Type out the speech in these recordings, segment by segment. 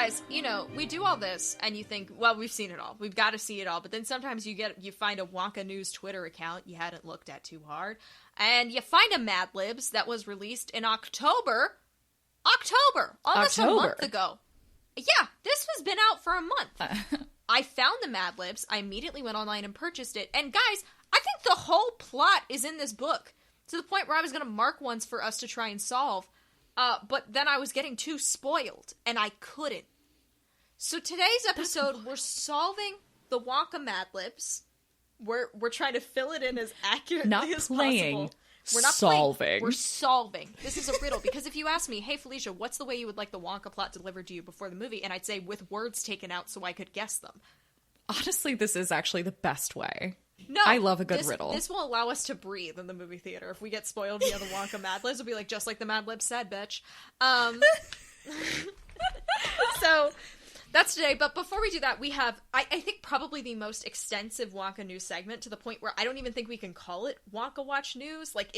guys, we do all this, and you think, well, we've seen it all. We've got to see it all. But then sometimes you find a Wonka News Twitter account you hadn't looked at too hard, and you find a Madlibs that was released in October, almost a month ago. Yeah, this has been out for a month. I found the Madlibs. I immediately went online and purchased it. And guys, I think the whole plot is in this book, to the point where I was going to mark ones for us to try and solve. But then I was getting too spoiled, and I couldn't. So today's episode, we're solving the Wonka Madlibs. We're trying to fill it in as accurately as possible. We're not solving. Playing. We're solving. This is a riddle. Because if you ask me, hey, Felicia, what's the way you would like the Wonka plot delivered to you before the movie? And I'd say with words taken out so I could guess them. Honestly, this is actually the best way. No, I love a good riddle. This will allow us to breathe in the movie theater. If we get spoiled via the Wonka Madlibs, it'll be like, just like the Madlibs said, bitch. So that's today. But before we do that, we have, I think, probably the most extensive Wonka News segment, to the point where I don't even think we can call it Wonka Watch News. Like,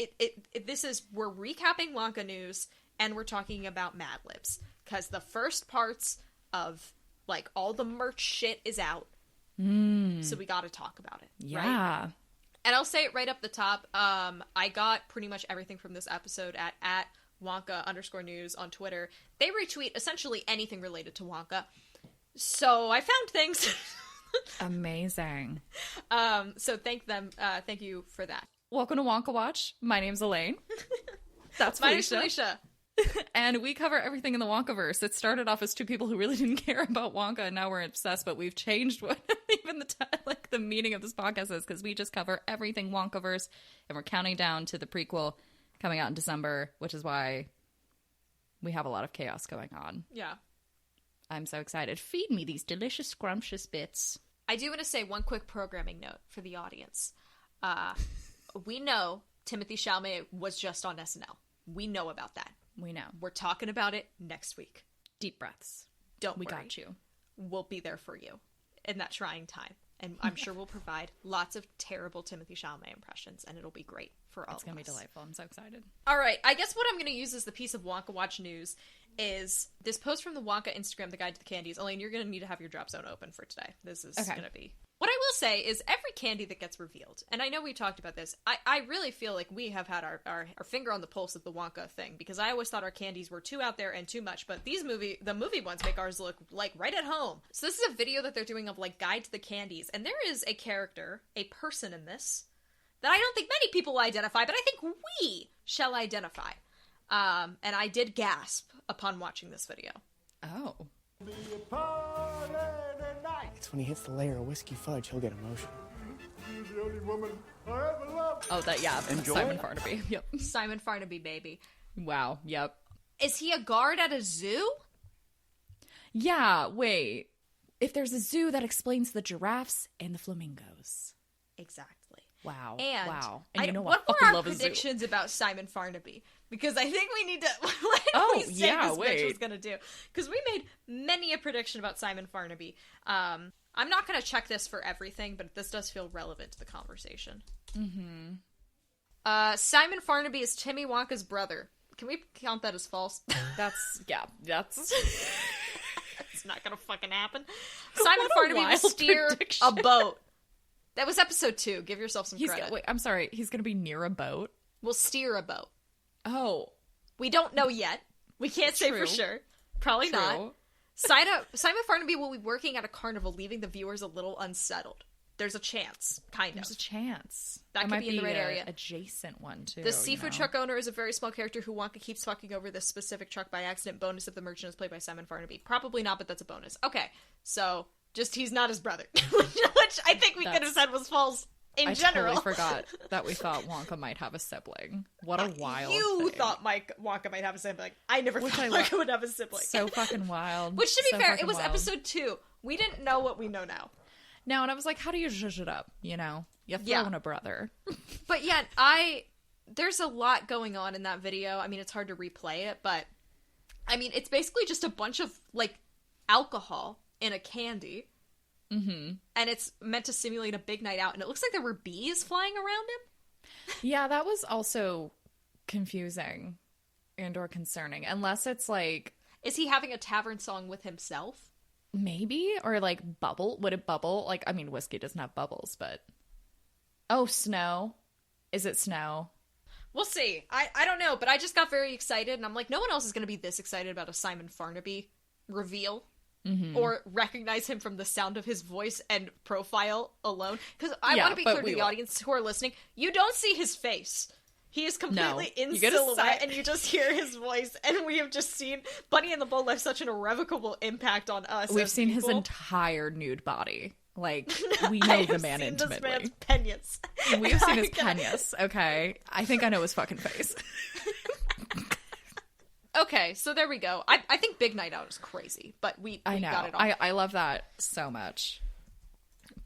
we're recapping Wonka News, and we're talking about Madlibs. Because the first parts of, like, all the merch shit is out. So we gotta talk about it. Yeah. Right? And I'll say it right up the top. I got pretty much everything from this episode at Wonka_news on Twitter. They retweet essentially anything related to Wonka. So I found things. Amazing. So thank them. Thank you for that. Welcome to Wonka Watch. My name's Elaine. That's My name's Felicia. And we cover everything in the Wonkaverse. It started off as two people who really didn't care about Wonka, and now we're obsessed, but we've changed what even the meaning of this podcast is, because we just cover everything Wonkaverse, and we're counting down to the prequel coming out in December, which is why we have a lot of chaos going on. Yeah. I'm so excited. Feed me these delicious, scrumptious bits. I do want to say one quick programming note for the audience. We know Timothée Chalamet was just on SNL. We know about that. We know. We're talking about it next week. Deep breaths. Don't worry. We got you. We'll be there for you in that trying time. And I'm sure we'll provide lots of terrible Timothée Chalamet impressions, and it'll be great for all of us. It's going to be delightful. I'm so excited. All right. I guess what I'm going to use as the piece of Wonka Watch News is this post from the Wonka Instagram, The Guide to the Candies. Elaine, you're going to need to have your drop zone open for today. This is going to be... What I will say is every candy that gets revealed, and I know we talked about this, I really feel like we have had our finger on the pulse of the Wonka thing, because I always thought our candies were too out there and too much, but the movie ones make ours look like right at home. So this is a video that they're doing of like Guide to the Candies, and there is a character, a person in this, that I don't think many people will identify, but I think we shall identify. And I did gasp upon watching this video. Oh. It's when he hits the layer of whiskey fudge, he'll get emotional. You're the only woman I ever loved. Oh, that, yeah. Enjoy Simon it? Farnaby. Yep. Simon Farnaby, baby. Wow. Yep. Is he a guard at a zoo? Yeah, wait. If there's a zoo, that explains the giraffes and the flamingos. Exactly. Wow. And, wow. And you know what what? were our predictions about Simon Farnaby? Because I think we need to this bitch was going to do. Because we made many a prediction about Simon Farnaby. I'm not going to check this for everything, but this does feel relevant to the conversation. Mm-hmm. Simon Farnaby is Timmy Wonka's brother. Can we count that as false? That's... It's not going to fucking happen. Simon Farnaby will steer a boat. That was episode 2. Give yourself some credit. Wait, I'm sorry. He's going to be near a boat? We'll steer a boat. Oh. We don't know yet. We can't say for sure. Probably not. Simon Farnaby will be working at a carnival, leaving the viewers a little unsettled. There's a chance, kind of. There's a chance. That could be in the right area. Adjacent one, too. The seafood truck owner is a very small character who Wonka keeps fucking over this specific truck by accident. Bonus if the merchant is played by Simon Farnaby. Probably not, but that's a bonus. Okay, so... Just he's not his brother, which I think we could have said was false in general. I totally forgot that we thought Wonka might have a sibling. What a wild You thing. thought Wonka might have a sibling. I never thought Wonka would have a sibling. So fucking wild. Which, to be fair, it was episode 2. We didn't know what we know now. No, and I was like, how do you zhuzh it up? You know? You throw in a brother. But yeah, there's a lot going on in that video. I mean, it's hard to replay it, but I mean, it's basically just a bunch of, like, alcohol in a candy. Mm-hmm. And it's meant to simulate a big night out, and it looks like there were bees flying around him. Yeah, that was also confusing and or concerning. Unless it's like... Is he having a tavern song with himself? Maybe, or like bubble. Would it bubble? Like, I mean, whiskey doesn't have bubbles, but snow. Is it snow? We'll see. I don't know, but I just got very excited, and I'm like, no one else is going to be this excited about a Simon Farnaby reveal. Or recognize him from the sound of his voice and profile alone. Because I want to be clear to the audience who are listening, you don't see his face. He is completely in silhouette, and you just hear his voice. And we have just seen Bunny and the Bull left such an irrevocable impact on us. We've seen his entire nude body. Like, we know the man intimately. This man's penis. We've seen his penis, okay? I think I know his fucking face. Okay, so there we go. I think Big Night Out is crazy, but we got it all. I love that so much.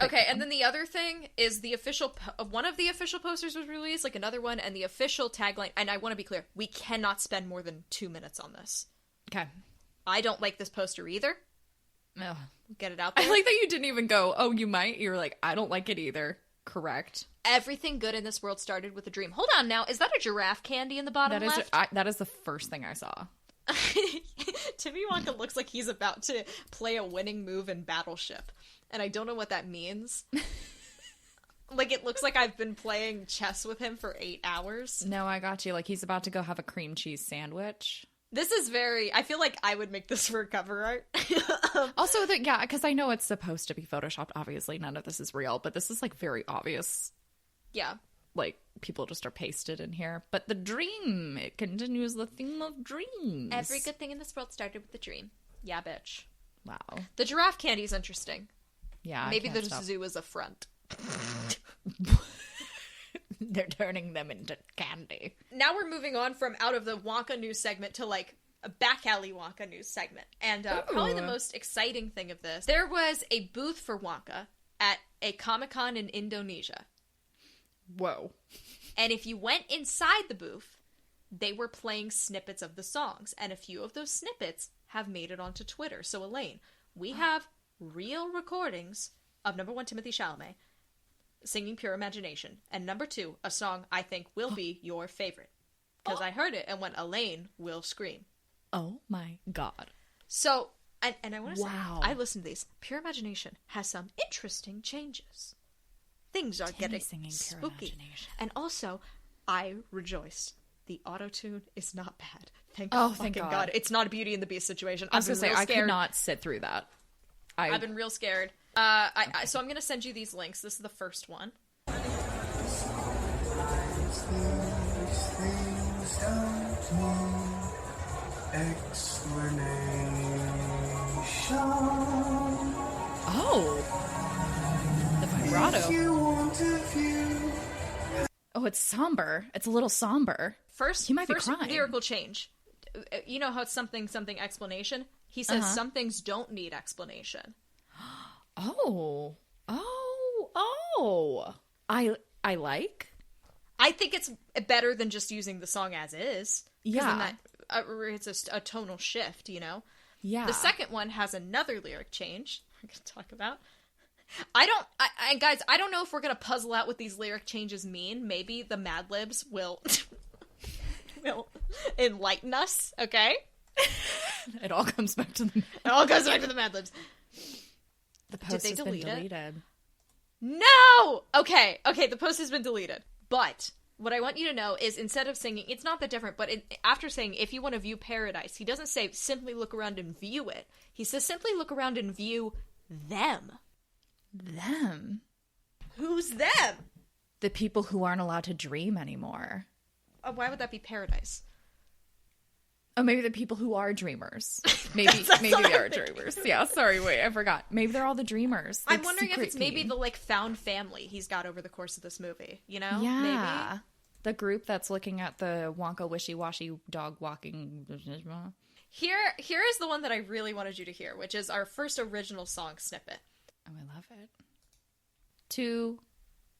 Okay, and then the other thing is the official... one of the official posters was released, like another one, and the official tagline... And I want to be clear, we cannot spend more than 2 minutes on this. Okay. I don't like this poster either. Ugh. Get it out there. I like that you didn't even go, oh, you might? You're like, I don't like it either. Correct. Everything good in this world started with a dream. Hold on now, is that a giraffe candy in the bottom left? That is the first thing I saw. Timmy Wonka looks like he's about to play a winning move in Battleship, and I don't know what that means. Like, it looks like I've been playing chess with him for 8 hours. No, I got you. Like, he's about to go have a cream cheese sandwich. This is very... I feel like I would make this for cover art. Also, because I know it's supposed to be photoshopped. Obviously, none of this is real, but this is, like, very obvious. Yeah. Like, people just are pasted in here. But the dream, it continues the theme of dreams. Every good thing in this world started with a dream. Yeah, bitch. Wow. The giraffe candy is interesting. Yeah, maybe the zoo is a front. They're turning them into candy. Now we're moving on from out of the Wonka news segment to, like, a back alley Wonka news segment. And probably the most exciting thing of this, there was a booth for Wonka at a Comic-Con in Indonesia. Whoa. And if you went inside the booth, they were playing snippets of the songs. And a few of those snippets have made it onto Twitter. So, Elaine, we have real recordings of, number 1, Timothée Chalamet singing Pure Imagination. And number 2, a song I think will be your favorite. Because I heard it and went, Elaine will scream. Oh my god. So, and I want to say, I listened to these. Pure Imagination has some interesting changes. Things are getting spooky. And also, I rejoiced. The auto-tune is not bad. Thank God. It's not a Beauty and the Beast situation. I was going to say, I could not sit through that. I've been real scared. So I'm going to send you these links. This is the first one. Oh. The vibrato. Oh, it's somber. It's a little somber. First be crying. Lyrical change. You know how it's something explanation? He says some things don't need explanation. Oh. I like. I think it's better than just using the song as is. Yeah. It's a tonal shift, you know? Yeah. The second one has another lyric change I'm going to talk about. Guys, I don't know if we're going to puzzle out what these lyric changes mean. Maybe the Madlibs will enlighten us, okay? It all comes back to the Madlibs. The post has been deleted. No! Okay, the post has been deleted. But what I want you to know is instead of singing, it's not that different, but after saying, if you want to view paradise, he doesn't say simply look around and view it. He says simply look around and view them. Them? Who's them? The people who aren't allowed to dream anymore. Why would that be paradise? Oh, maybe the people who are dreamers. Maybe they are dreamers. Yeah, sorry, wait, I forgot. Maybe they're all the dreamers. Like, I'm wondering if it's maybe the, like, found family he's got over the course of this movie, you know? Yeah. Maybe? The group that's looking at the Wonka wishy-washy dog walking. Here is the one that I really wanted you to hear, which is our first original song snippet. Oh, I love it. 2,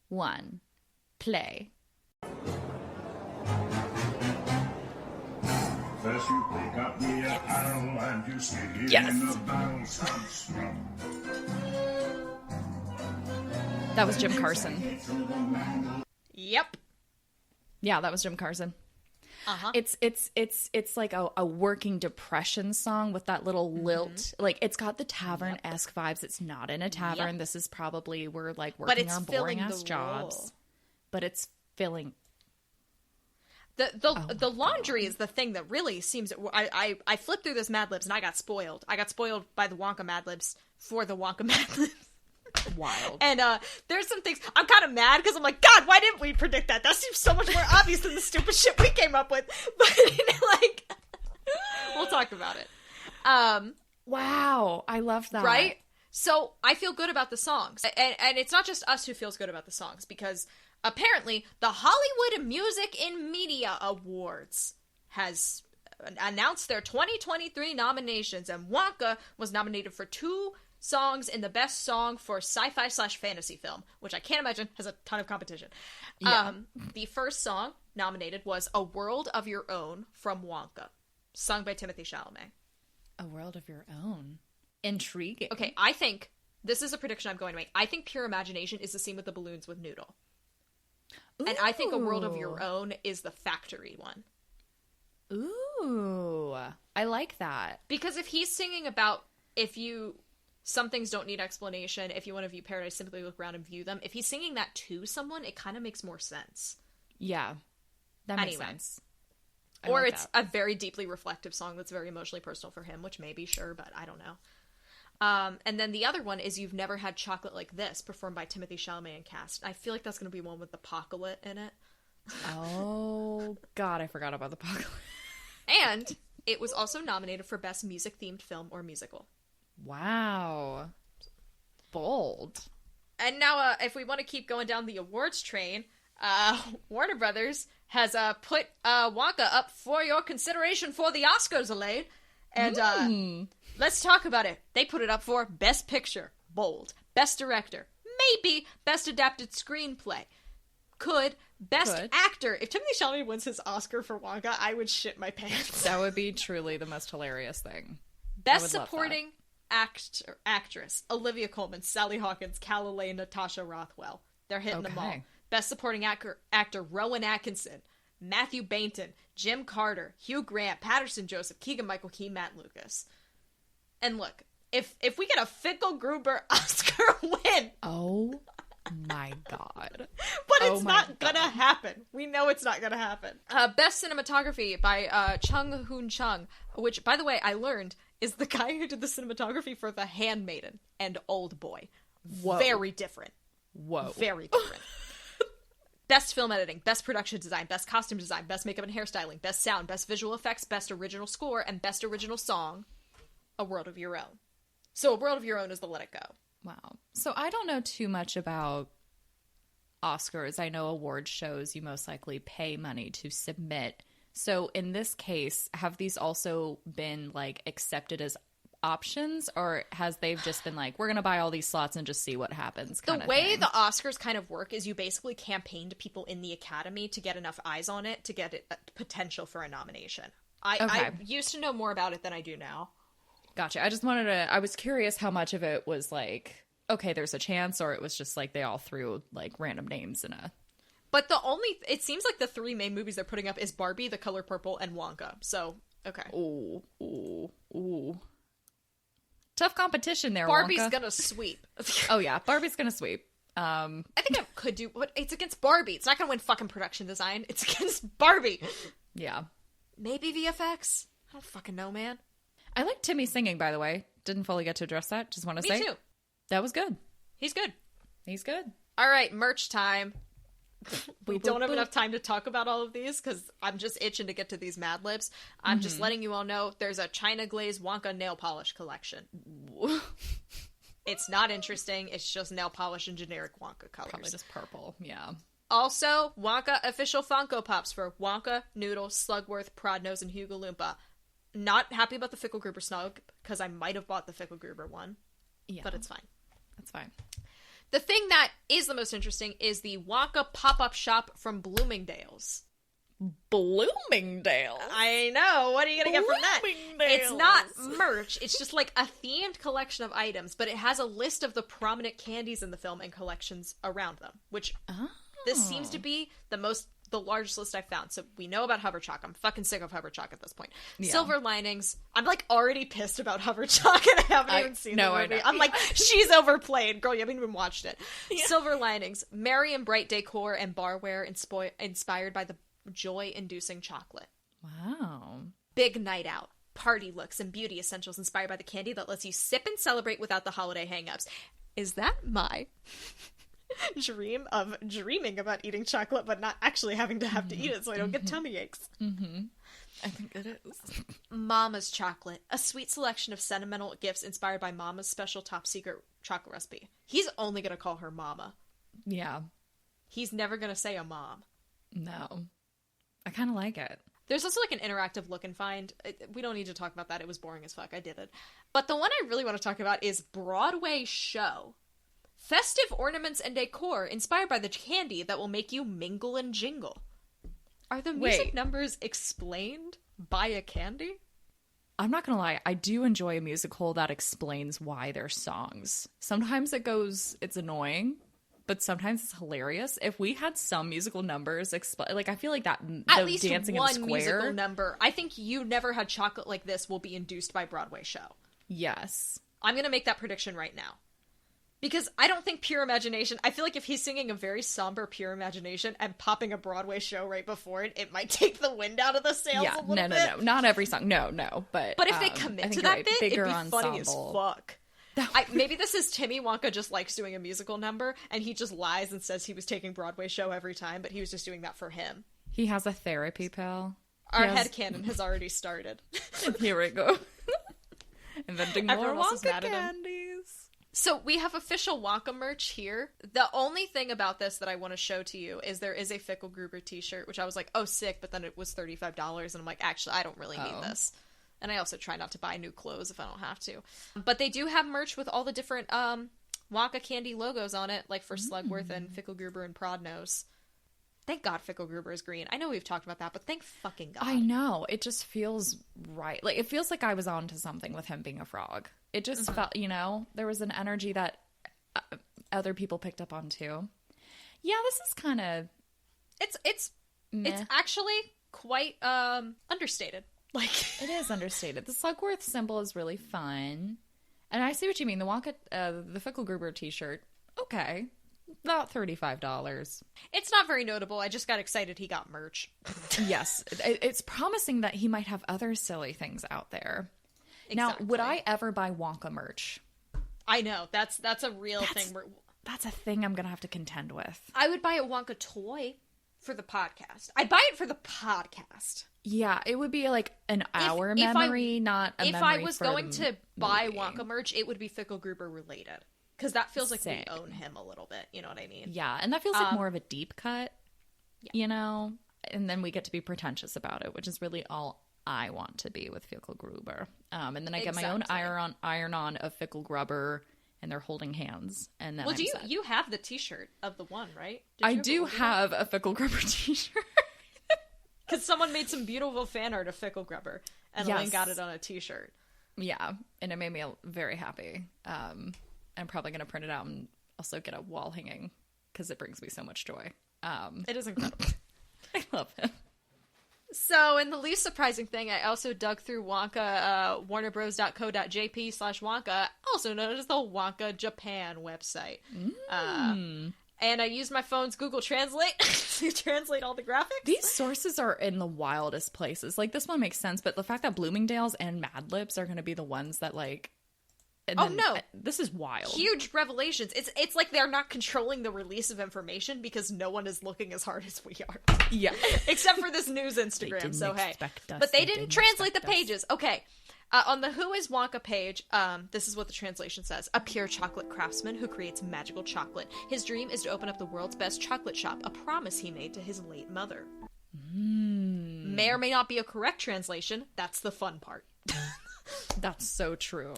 1, play. First you pick up the apple and you stick it Yes. in the bounce house. That was Jim Carson. Yep. Yeah, that was Jim Carson. It's like a working depression song with that little lilt. Like, it's got the tavern-esque vibes. It's not in a tavern. This is probably we're like working our boring ass jobs, but it's filling. The laundry is the thing that really seems. I flipped through this Madlibs and I got spoiled. I got spoiled by the Wonka Madlibs for the Wonka Madlibs. Wild. And there's some things I'm kind of mad because I'm like, God, why didn't we predict that? That seems so much more obvious than the stupid shit we came up with. But like, we'll talk about it. Wow, I love that. Right? So I feel good about the songs, and it's not just us who feels good about the songs, because apparently the Hollywood Music in Media Awards has announced their 2023 nominations, and Wonka was nominated for 2 songs in the best song for sci-fi/fantasy film, which I can't imagine has a ton of competition. Yeah. The first song nominated was A World of Your Own from Wonka, sung by Timothée Chalamet. A World of Your Own. Intriguing. Okay, I think, this is a prediction I'm going to make, I think Pure Imagination is the scene with the balloons with Noodle. Ooh. And I think A World of Your Own is the factory one. Ooh, I like that. Because if he's singing about some things don't need explanation, if you want to view paradise, simply look around and view them. If he's singing that to someone, it kind of makes more sense. Yeah, that makes sense. Or it's a very deeply reflective song that's very emotionally personal for him, which may be, sure, but I don't know. And then the other one is You've Never Had Chocolate Like This, performed by Timothée Chalamet and cast. I feel like that's going to be one with the Apocalypse in it. Oh, God, I forgot about the Apocalypse. And it was also nominated for Best Music-Themed Film or Musical. Wow. Bold. And now, if we want to keep going down the awards train, Warner Brothers has put Wonka up for your consideration for the Oscars, Elaine. And let's talk about it. They put it up for Best Picture, bold. Best Director, maybe. Best Adapted Screenplay, Best Actor. If Timothée Chalamet wins his Oscar for Wonka, I would shit my pants. That would be truly the most hilarious thing. Best Supporting Actress, Olivia Colman, Sally Hawkins, Calalay, Natasha Rothwell. They're hitting them all. Best Supporting Actor, Rowan Atkinson, Matthew Bainton, Jim Carter, Hugh Grant, Patterson Joseph, Keegan-Michael Key, Matt Lucas. And look, if we get a Fickle-Gruber Oscar win... Oh my God. But it's not gonna happen. We know it's not gonna happen. Best Cinematography by Chung Hoon Chung, which, by the way, I learned is the guy who did the cinematography for The Handmaiden and Old Boy. Whoa. Very different. Whoa. Very different. Best Film Editing, Best Production Design, Best Costume Design, Best Makeup and Hairstyling, Best Sound, Best Visual Effects, Best Original Score, and Best Original Song, A World of Your Own. So A World of Your Own is the Let It Go. Wow. So I don't know too much about Oscars. I know award shows you most likely pay money to submit. So in this case, have these also been like accepted as options, or has they've just been like, we're gonna buy all these slots and just see what happens? The way the Oscars kind of work is you basically campaign to people in the Academy to get enough eyes on it to get it potential for a nomination. I used to know more about it than I do now. Gotcha. I was curious how much of it was like, okay, there's a chance, or it was just like they all threw like random names in a... But it seems like the 3 main movies they're putting up is Barbie, The Color Purple, and Wonka. So, okay. Ooh. Tough competition there, Barbie's Wonka. gonna sweep. Oh yeah, Barbie's gonna sweep. I think I could do, but it's against Barbie. It's not gonna win fucking production design. It's against Barbie. Yeah. Maybe VFX? I don't fucking know, man. I like Timmy singing, by the way. Didn't fully get to address that. Just want to say. Me too. That was good. He's good. He's good. All right, merch time. We don't have enough time to talk about all of these because I'm just itching to get to these Madlibs. I'm just letting you all know there's a China Glaze Wonka nail polish collection. It's not interesting. It's just nail polish and generic Wonka colors. Probably just purple. Yeah. Also, Wonka official Funko Pops for Wonka, Noodle, Slugworth, Prodnose, and Hugo Loompa. Not happy about the Fickle-Gruber Snug because I might have bought the Fickle-Gruber one. Yeah. But it's fine. That's fine. The thing that is the most interesting is the Wonka pop-up shop from Bloomingdale's. Bloomingdale's? I know. What are you going to get from that? It's not merch. It's just like a themed collection of items, but it has a list of the prominent candies in the film and collections around them, which this seems to be the most the largest list I found. So we know about Hoverchalk. I'm fucking sick of Hoverchalk at this point. Yeah. Silver Linings. I'm like already pissed about Hoverchalk and I haven't even seen the movie. I know. I'm like, she's overplayed. Girl, you haven't even watched it. Yeah. Silver Linings. Merry and bright decor and barware inspired by the joy-inducing chocolate. Wow. Big night out. Party looks and beauty essentials inspired by the candy that lets you sip and celebrate without the holiday hang-ups. Is that my dream of dreaming about eating chocolate but not actually having to have to eat it so I don't get tummy aches? I think it is. Mama's Chocolate. A sweet selection of sentimental gifts inspired by Mama's special top secret chocolate recipe. He's only going to call her Mama. Yeah. He's never going to say a mom. No. I kind of like it. There's also like an interactive look and find. We don't need to talk about that. It was boring as fuck. I did it. But the one I really want to talk about is Broadway Show. Festive ornaments and decor inspired by the candy that will make you mingle and jingle. Are the music numbers explained by a candy? I'm not gonna lie, I do enjoy a musical that explains why they're songs. Sometimes it's annoying, but sometimes it's hilarious. If we had some musical numbers, like I feel like that at least dancing one in the square, musical number. I think You Never Had Chocolate Like This will be induced by Broadway Show. Yes, I'm gonna make that prediction right now. Because I don't think Pure Imagination... I feel like if he's singing a very somber Pure Imagination and popping a Broadway show right before it, it might take the wind out of the sails a little bit. No. Not every song. No. But if they commit to that bit, it'd be funny as fuck. Maybe this is Timmy Wonka just likes doing a musical number, and he just lies and says he was taking Broadway show every time, but he was just doing that for him. He has a therapy pill. Our headcanon has already started. Here we go. Inventing more Everyone else is Wonka mad at him. candies. So we have official Wonka merch here. The only thing about this that I want to show to you is there is a Fickle Gruber t-shirt, which I was like, oh, sick, but then it was $35, and I'm like, actually, I don't really need this. And I also try not to buy new clothes if I don't have to. But they do have merch with all the different Wonka candy logos on it, like for Slugworth and Fickle Gruber and Prodnose. Thank God Fickle Gruber is green. I know we've talked about that, but thank fucking God. I know. It just feels right. Like, it feels like I was onto something with him being a frog. It just felt, there was an energy that other people picked up on too. Yeah, this is kind of... It's actually quite understated. Like, it is understated. The Slugworth symbol is really fun. And I see what you mean. The Wonka, the Fickle Gruber t-shirt, okay. About $35. It's not very notable. I just got excited he got merch. Yes. It's promising that he might have other silly things out there. Exactly. Now, would I ever buy Wonka merch? I know. That's a real thing. That's a thing I'm going to have to contend with. I would buy a Wonka toy for the podcast. I'd buy it for the podcast. Yeah, it would be like an hour memory, not a memory. If I was going the to buy movie. Wonka merch, it would be Fickle Gruber related. Because that feels like Same. we own him a little bit. You know what I mean? Yeah, and that feels like more of a deep cut, And then we get to be pretentious about it, which is really all I want to be with Fickle Gruber. And then I get my own iron-on of Fickle Gruber, and they're holding hands. And then you have the t-shirt of the one, right? I do have a Fickle Gruber t-shirt. Because someone made some beautiful fan art of Fickle Gruber, and Elaine got it on a t-shirt. Yeah, and it made me very happy. I'm probably going to print it out and also get a wall hanging because it brings me so much joy. It is incredible. I love him. So, in the least surprising thing, I also dug through Wonka, warnerbros.co.jp/Wonka, also known as the Wonka Japan website. And I used my phone's Google Translate to translate all the graphics. These sources are in the wildest places. Like, this one makes sense, but the fact that Bloomingdale's and Madlibs are going to be the ones that, like... this is wild. Huge revelations. It's like they're not controlling the release of information because no one is looking as hard as we are. Yeah. Except for this news Instagram, so hey. But they didn't translate the pages. Okay. On the Who is Wonka page, this is what the translation says. A pure chocolate craftsman who creates magical chocolate. His dream is to open up the world's best chocolate shop, a promise he made to his late mother. May or may not be a correct translation. That's the fun part. That's so true.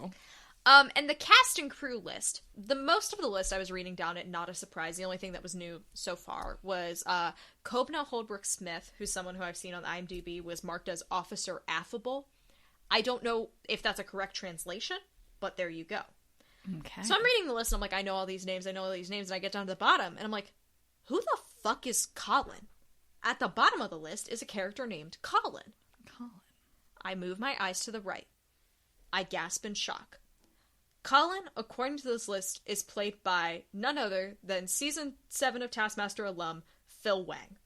And the cast and crew list. The most of the list I was reading down it, not a surprise. The only thing that was new so far was Kobna Holdbrook-Smith, who's someone who I've seen on IMDb, was marked as Officer Affable. I don't know if that's a correct translation, but there you go. Okay. So I'm reading the list, and I'm like, I know all these names, and I get down to the bottom, and I'm like, who the fuck is Colin? At the bottom of the list is a character named Colin. Colin. I move my eyes to the right. I gasp in shock. Colin, according to this list, is played by none other than Season 7 of Taskmaster alum, Phil Wang.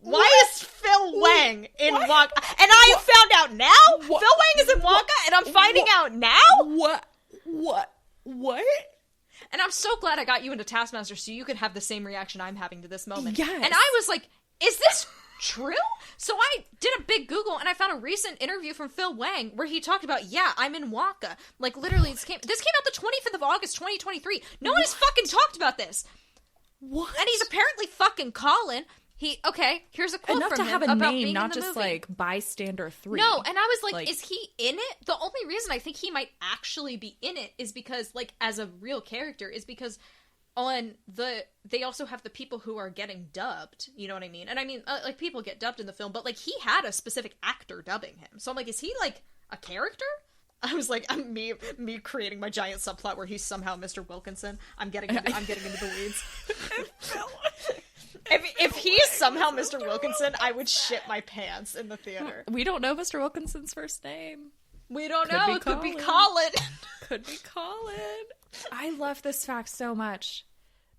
Why is Phil Wang in Wonka? And I found out now? Phil Wang is in Wonka, and I'm finding out now? What? And I'm so glad I got you into Taskmaster so you could have the same reaction I'm having to this moment. Yes. And I was like, is this true? So I did a big Google and I found a recent interview from Phil Wang where he talked about, yeah, I'm in Wonka. Like, literally, this came out the 25th of August, 2023. No one has fucking talked about this. What? And he's apparently fucking Colin. Here's a quote Enough from to him have a about name, being not in the just movie. like bystander 3. No, and I was like, is he in it? The only reason I think he might actually be in it is because, like, as a real character, is because they also have the people who are getting dubbed, you know what I mean? And I mean, like, people get dubbed in the film, but, like, he had a specific actor dubbing him. So I'm like, is he, like, a character? I was like, me creating my giant subplot where he's somehow Mr. Wilkinson. I'm getting into the weeds. If he's somehow Mr. Wilkinson, I would shit my pants in the theater. We don't know Mr. Wilkinson's first name. We don't know. It could be Colin. Could be Colin. I love this fact so much.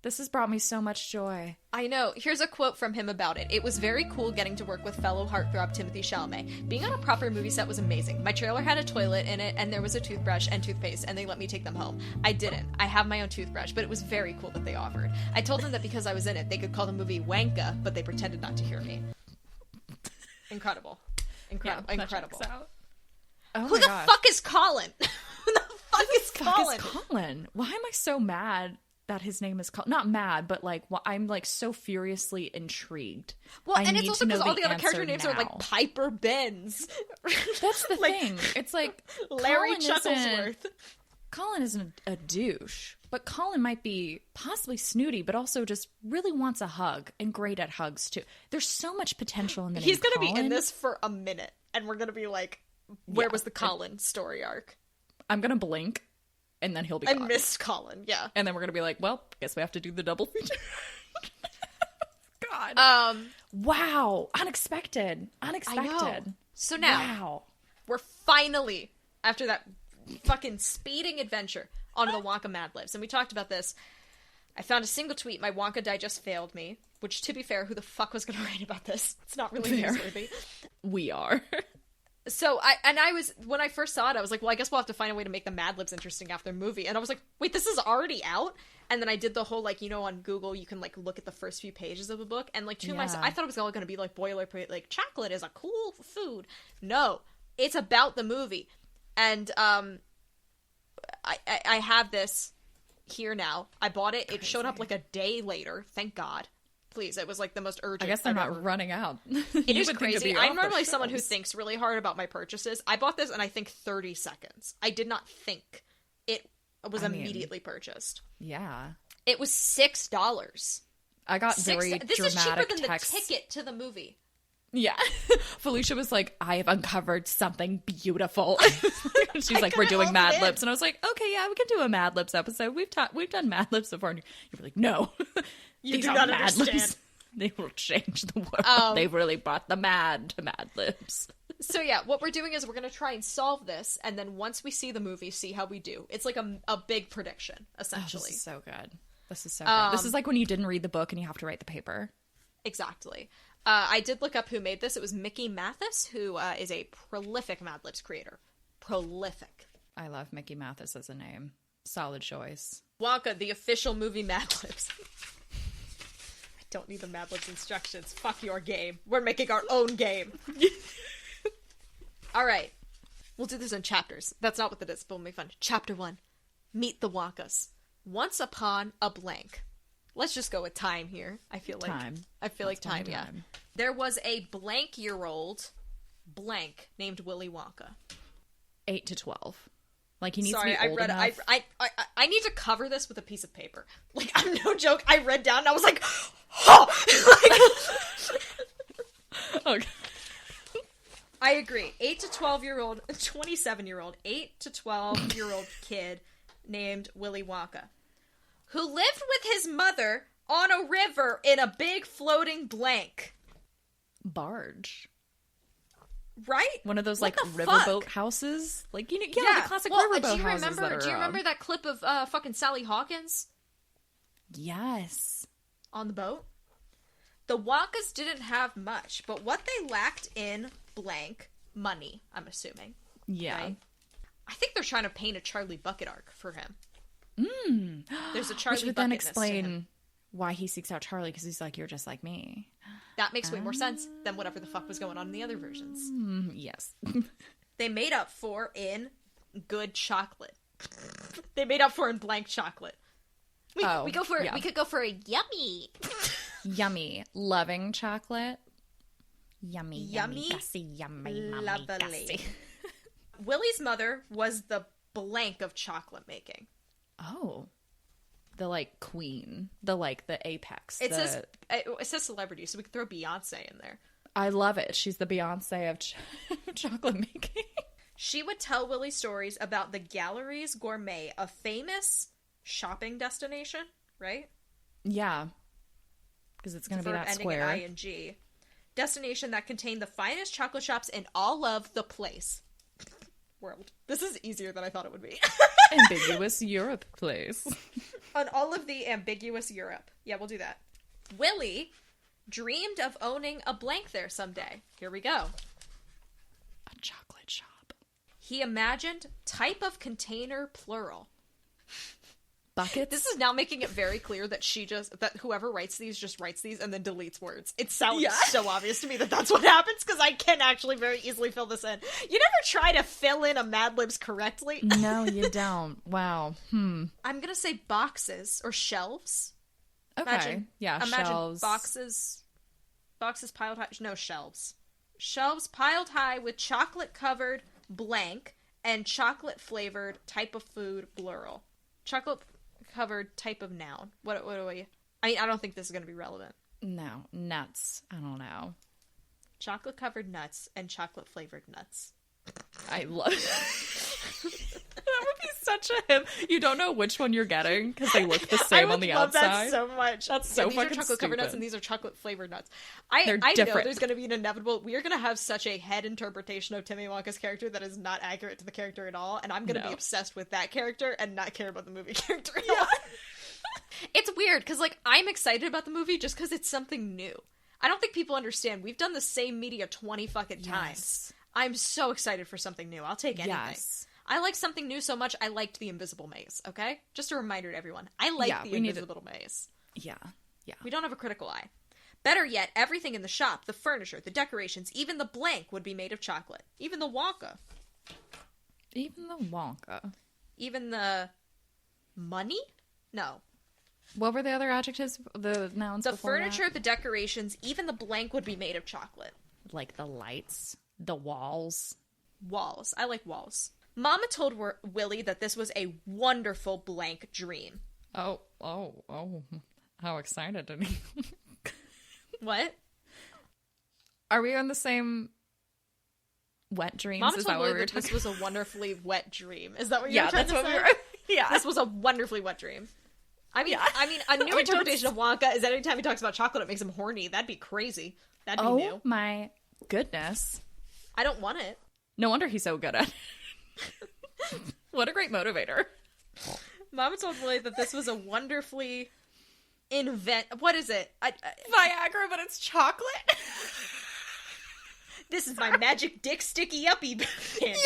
This has brought me so much joy. I know. Here's a quote from him about it. It was very cool getting to work with fellow heartthrob Timothée Chalamet. Being on a proper movie set was amazing. My trailer had a toilet in it, and there was a toothbrush and toothpaste, and they let me take them home. I didn't. I have my own toothbrush, but it was very cool that they offered. I told them that because I was in it, they could call the movie Wonka, but they pretended not to hear me. Incredible. Yeah, Incredible. Oh Who the fuck is Colin? Who the fuck is Colin? Colin? Why am I so mad that his name is Colin? Not mad, but like I'm like so furiously intrigued. Well, and it's also because all the other character names are like Piper Benz. That's the like, thing. It's like Larry Chucklesworth. Colin isn't a douche, but Colin might be possibly snooty, but also just really wants a hug and great at hugs too. There's so much potential in the name. He's gonna Colin. be in this for a minute, and we're gonna be like, where was the Colin story arc? I'm gonna blink. And then he'll be gone. I missed Colin, yeah. And then we're gonna be like, well, I guess we have to do the double feature. God. Wow. Unexpected. I know. So now, wow. We're finally, after that fucking speeding adventure, onto the Wonka Madlibs. And we talked about this. I found a single tweet, my Wonka digest failed me. Which, to be fair, who the fuck was gonna write about this? It's not really newsworthy. We are. So, when I first saw it, I was like, well, I guess we'll have to find a way to make the Madlibs interesting after the movie. And I was like, wait, this is already out? And then I did the whole, like, you know, on Google, you can, like, look at the first few pages of a book. And, like, myself, I thought it was all going to be, like, boilerplate, like, chocolate is a cool food. No, it's about the movie. And, I have this here now. I bought it. It showed up, like, a day later. Thank God. Please, it was like the most urgent. I guess they're not running out. It is crazy. I'm normally someone who thinks really hard about my purchases. I bought this in, I think, 30 seconds. I did not think it was immediately purchased. Yeah. It was $6. I got very This dramatic is cheaper than texts. the ticket to the movie. Yeah. Felicia was like, I have uncovered something beautiful. She's like, we're doing Madlibs. And I was like, okay, yeah, we can do a Madlibs episode. We've done Madlibs before. And you were like, no. You do not understand. Libs. They will change the world. They've really brought the mad to Madlibs. So yeah, what we're doing is we're going to try and solve this, and then once we see the movie, see how we do. It's like a big prediction, essentially. Oh, this is so good. This is so good. This is like when you didn't read the book and you have to write the paper. Exactly. I did look up who made this. It was Mickey Mathis, who is a prolific Madlibs creator. Prolific. I love Mickey Mathis as a name. Solid choice. Wonka, the official movie Madlibs. Don't need the Madlibs instructions. Fuck your game. We're making our own game. Alright. We'll do this in chapters. That's not what it is, but it'll be fun. Chapter 1. Meet the Wonkas. Once upon a blank. Let's just go with time here. I feel like time, yeah. There was a blank-year-old blank named Willy Wonka. 8 to 12. Like, he needs to be be old enough. I need to cover this with a piece of paper. Like, I'm no joke. I read down and I was like, oh! Okay. I agree. 8 to 12-year-old, 27-year-old, 8 to 12-year-old kid named Willy Wonka, who lived with his mother on a river in a big floating blank. Barge. Right? One of those, What like, the riverboat fuck? houses. Like, you know, Yeah, the classic well, riverboat do you houses remember, that are Do you remember around. that clip of fucking Sally Hawkins Yes. on the boat? The Wonkas didn't have much, but what they lacked in blank money, I'm assuming. Yeah. Right? I think they're trying to paint a Charlie Bucket arc for him. There's a Charlie Which would then Bucketness to him. explain why he seeks out Charlie, because he's like, you're just like me. That makes way more sense than whatever the fuck was going on in the other versions. Yes. They made up for in good chocolate. They made up for in blank chocolate. We could go for a yummy. Yummy. Loving chocolate. Yummy. Yummy, Gussie, yummy. Mommy, lovely. Gussie. Willie's mother was the blank of chocolate making. Oh. The, like, queen. The apex. It says celebrity, so we could throw Beyonce in there. I love it. She's the Beyonce of chocolate making. She would tell Willie stories about the Galleries Gourmet, a famous shopping destination, right? Yeah. Because it's going to be that square. Ending in ing. Destination that contained the finest chocolate shops in all of the place. World. This is easier than I thought it would be. Ambiguous Europe place. On all of the ambiguous Europe. Yeah, we'll do that. Willie dreamed of owning a blank there someday. Here we go. A chocolate shop. He imagined type of container plural. Buckets? This is now making it very clear that that whoever writes these just writes these and then deletes words. It sounds so obvious to me that that's what happens, because I can actually very easily fill this in. You never try to fill in a Madlibs correctly? No, you don't. Wow. I'm gonna say boxes or shelves. Okay. Imagine shelves. Boxes piled high. No, shelves. Shelves piled high with chocolate-covered blank and chocolate-flavored type of food plural. Chocolate-covered type of noun. What do we... I mean, I don't think this is going to be relevant. No. Nuts. I don't know. Chocolate-covered nuts and chocolate-flavored nuts. I love that would be such a him. You don't know which one you're getting because they look the same on the outside. I love that so much. That's so these fucking are chocolate covered nuts and these are chocolate flavored nuts. I know there's going to be an inevitable. We are going to have such a head interpretation of Timmy Wonka's character that is not accurate to the character at all, and I'm going to be obsessed with that character and not care about the movie character at all. It's weird because I'm excited about the movie just because it's something new. I don't think people understand. We've done the same media 20 fucking times. I'm so excited for something new. I'll take anything. Yes. I like something new so much, I liked The Invisible Maze, okay? Just a reminder to everyone. I like The Invisible Maze. Yeah. We don't have a critical eye. Better yet, everything in the shop, the furniture, the decorations, even the blank would be made of chocolate. Even the Wonka. Even the money? No. What were the other adjectives? The nouns The before furniture, that? the decorations, even the blank would be made of chocolate. Like the lights, the walls. Walls. I like walls. Mama told Willy that this was a wonderful blank dream. Oh. How excited did he... What? Are we on the same wet dreams? Mama Is told that what Willy we were that this talking was a wonderfully wet dream. Is that what you're trying to say? We were... Yeah. This was a wonderfully wet dream. I mean, a new interpretation of Wonka is that anytime he talks about chocolate, it makes him horny. That'd be crazy. That'd be new. Oh my goodness. I don't want it. No wonder he's so good at it. What a great motivator. Mama told Willy that this was a wonderfully what is it? Viagra, but it's chocolate? This is my magic dick sticky uppy candy.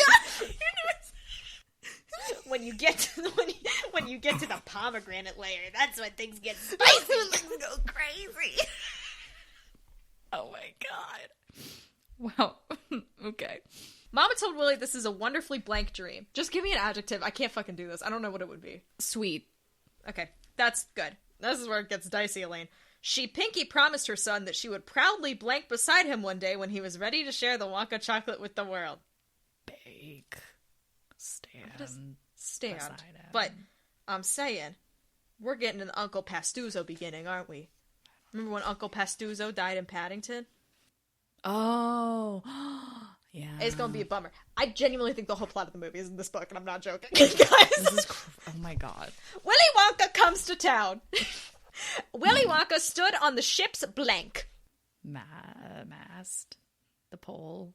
When you get to the pomegranate layer, that's when things get spicy. Things go crazy. Oh my god. Wow. Okay. Mama told Willy this is a wonderfully blank dream. Just give me an adjective. I can't fucking do this. I don't know what it would be. Sweet. Okay, that's good. This is where it gets dicey, Elaine. She pinky promised her son that she would proudly blank beside him one day when he was ready to share the Wonka chocolate with the world. Bake. Stand. But I'm saying, we're getting an Uncle Pastuzo beginning, aren't we? Remember when Uncle Pastuzo died in Paddington? Oh. Yeah. It's gonna be a bummer. I genuinely think the whole plot of the movie is in this book, and I'm not joking. Guys. Oh my god. Willy Wonka comes to town. Willy Wonka stood on the ship's blank. Mast. The pole.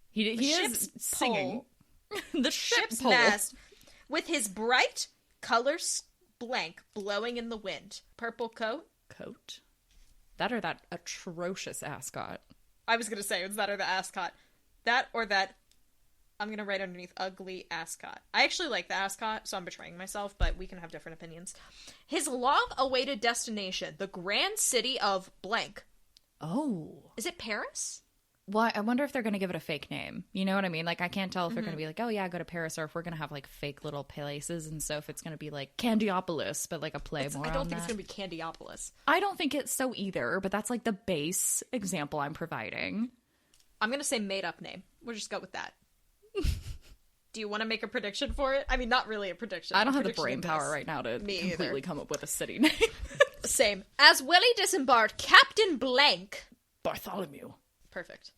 He Ship's is singing. The Ship's pole. mast. With his bright colors blank blowing in the wind. Purple coat. Coat? That or that atrocious ascot. I was going to say, it was that or the ascot. That or that, I'm going to write underneath, ugly ascot. I actually like the ascot, so I'm betraying myself, but we can have different opinions. His long-awaited destination, the grand city of blank. Oh. Is it Paris? Well, I wonder if they're going to give it a fake name. You know what I mean? Like, I can't tell if they're going to be like, oh, yeah, go to Paris, or if we're going to have, like, fake little places. And so if it's going to be, like, Candiopolis, but, like, a play more on I don't think that. it's going to be Candiopolis. I don't think it's so either, but that's, like, the base example I'm providing. I'm going to say made-up name. We'll just go with that. Do you want to make a prediction for it? I mean, not really a prediction. I don't have the brain power right now to Me completely either. come up with a city name. Same. As Willy disembarked, Captain Blank... Bartholomew. Perfect.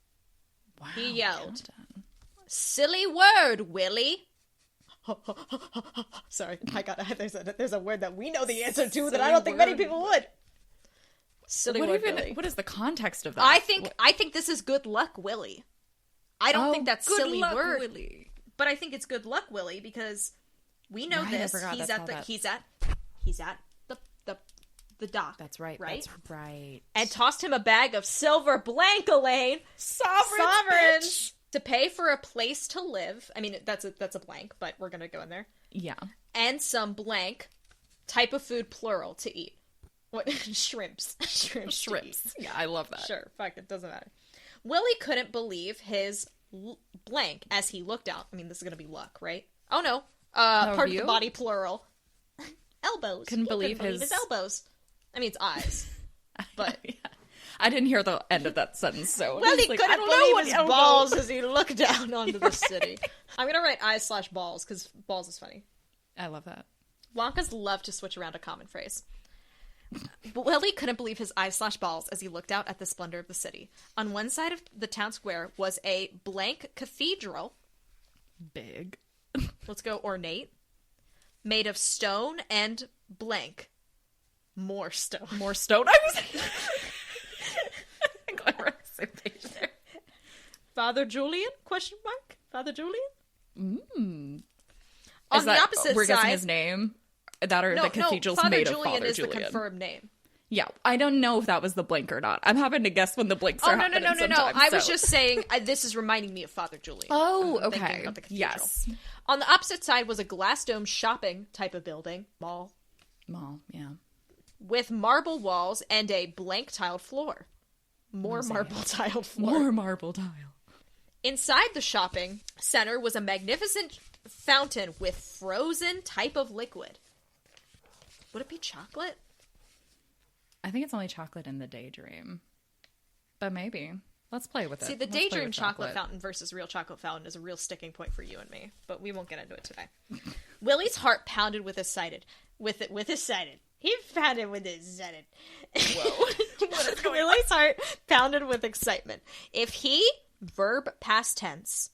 Wow, He yelled, Captain. "Silly word, Willy." Sorry, there's a word that we know the answer to that I don't think many people would. Silly word, Willy. What is the context of that? I think this is good luck, Willy. I don't think that's good silly luck, word, Willy. but I think it's good luck, Willy, because we know Right, I this. forgot He's that's at how the that- he's at the dock. That's right. Right? That's right. And tossed him a bag of silver blank, Elaine. Sovereigns to pay for a place to live. I mean, that's a blank, but we're gonna go in there. Yeah. And some blank type of food, plural, to eat. What? Shrimps. Shrimps. to eat. Yeah, I love that. Sure, fuck it, doesn't matter. Willy couldn't believe his blank as he looked out. I mean, this is gonna be luck, right? Oh no. Part of the body, plural. Elbows. Couldn't He believe his his elbows. I mean, it's eyes. But Yeah. I didn't hear the end of that sentence, so Willy like, couldn't I don't know believe what his elbow- balls as he looked down onto the city. I'm gonna write eyes/balls because balls is funny. I love that. Wonkas love to switch around a common phrase. But Willy couldn't believe his eyes/balls as he looked out at the splendor of the city. On one side of the town square was a blank cathedral. Big. Let's go ornate. Made of stone and blank. More stone. More stone. I was. I'm glad we're on the same page there. Father Julian? Question mark. Father Julian? Mm. On the opposite we're side, guessing his name. That or the cathedral's Father made Julian of Father is Julian. the confirmed name. Yeah, I don't know if that was the blank or not. I'm having to guess when the blanks Oh are no! happening. sometimes, I was so- just saying this is reminding me of Father Julian. Oh, I'm thinking okay. about the cathedral. Yes. On the opposite side was a glass dome shopping type of building, mall, Well, yeah. with marble walls and a blank tiled floor. More marble tiled floor. More marble tile. Inside the shopping center was a magnificent fountain with frozen type of liquid. Would it be chocolate? I think it's only chocolate in the daydream. But maybe. Let's play with it. See, the Let's play daydream with chocolate fountain versus real chocolate fountain is a real sticking point for you and me, but we won't get into it today. Willy's heart pounded with excited. He pounded with excited. Whoa. What is going on? Willy's heart pounded with excitement. If he, verb past tense,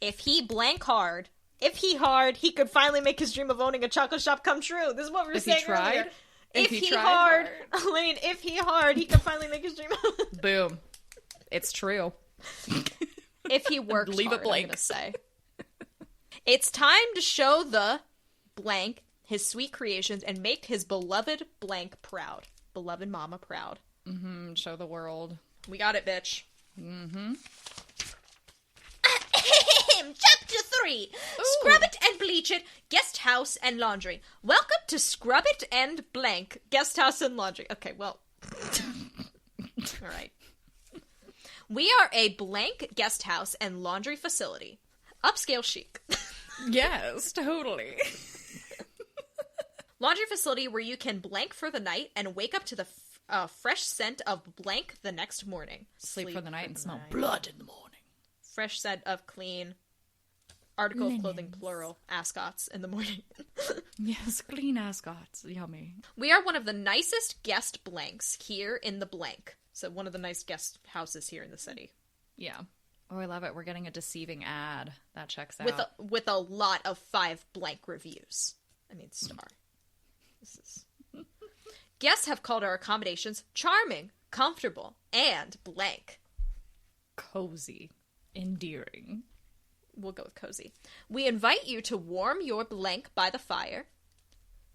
if he blank hard, if he hard, he could finally make his dream of owning a chocolate shop come true. This is what we were If he saying tried? earlier. If If he he tried hard, hard. Elaine, if he hard, he could finally make his dream. Boom. It's true. If he worked Leave it hard, blank. I'm gonna say. It's time to show the blank his sweet creations and make his beloved blank proud. Beloved mama proud. Show the world. We got it, bitch. Mm-hmm. Chapter 3. Scrubbit and Bleacher, Guest House and Laundry. Welcome to Scrubbit and blank, Guest House and Laundry. Okay, well. Alright. We are a blank guest house and laundry facility. Upscale chic. Yes, totally. Laundry facility where you can blank for the night and wake up to the fresh scent of blank the next morning. Sleep for the night and smell night. blood in the morning. Fresh scent of clean article of clothing, plural, ascots in the morning. Yes, clean ascots. Yummy. We are one of the nicest guest blanks here in the blank. So one of the nice guest houses here in the city. Yeah. Oh, I love it. We're getting a deceiving ad. That checks out. With a lot of 5 blank reviews. I mean, star. This is... Guests have called our accommodations charming, comfortable, and blank. Cozy. Endearing. We'll go with cozy. We invite you to warm your blank by the fire.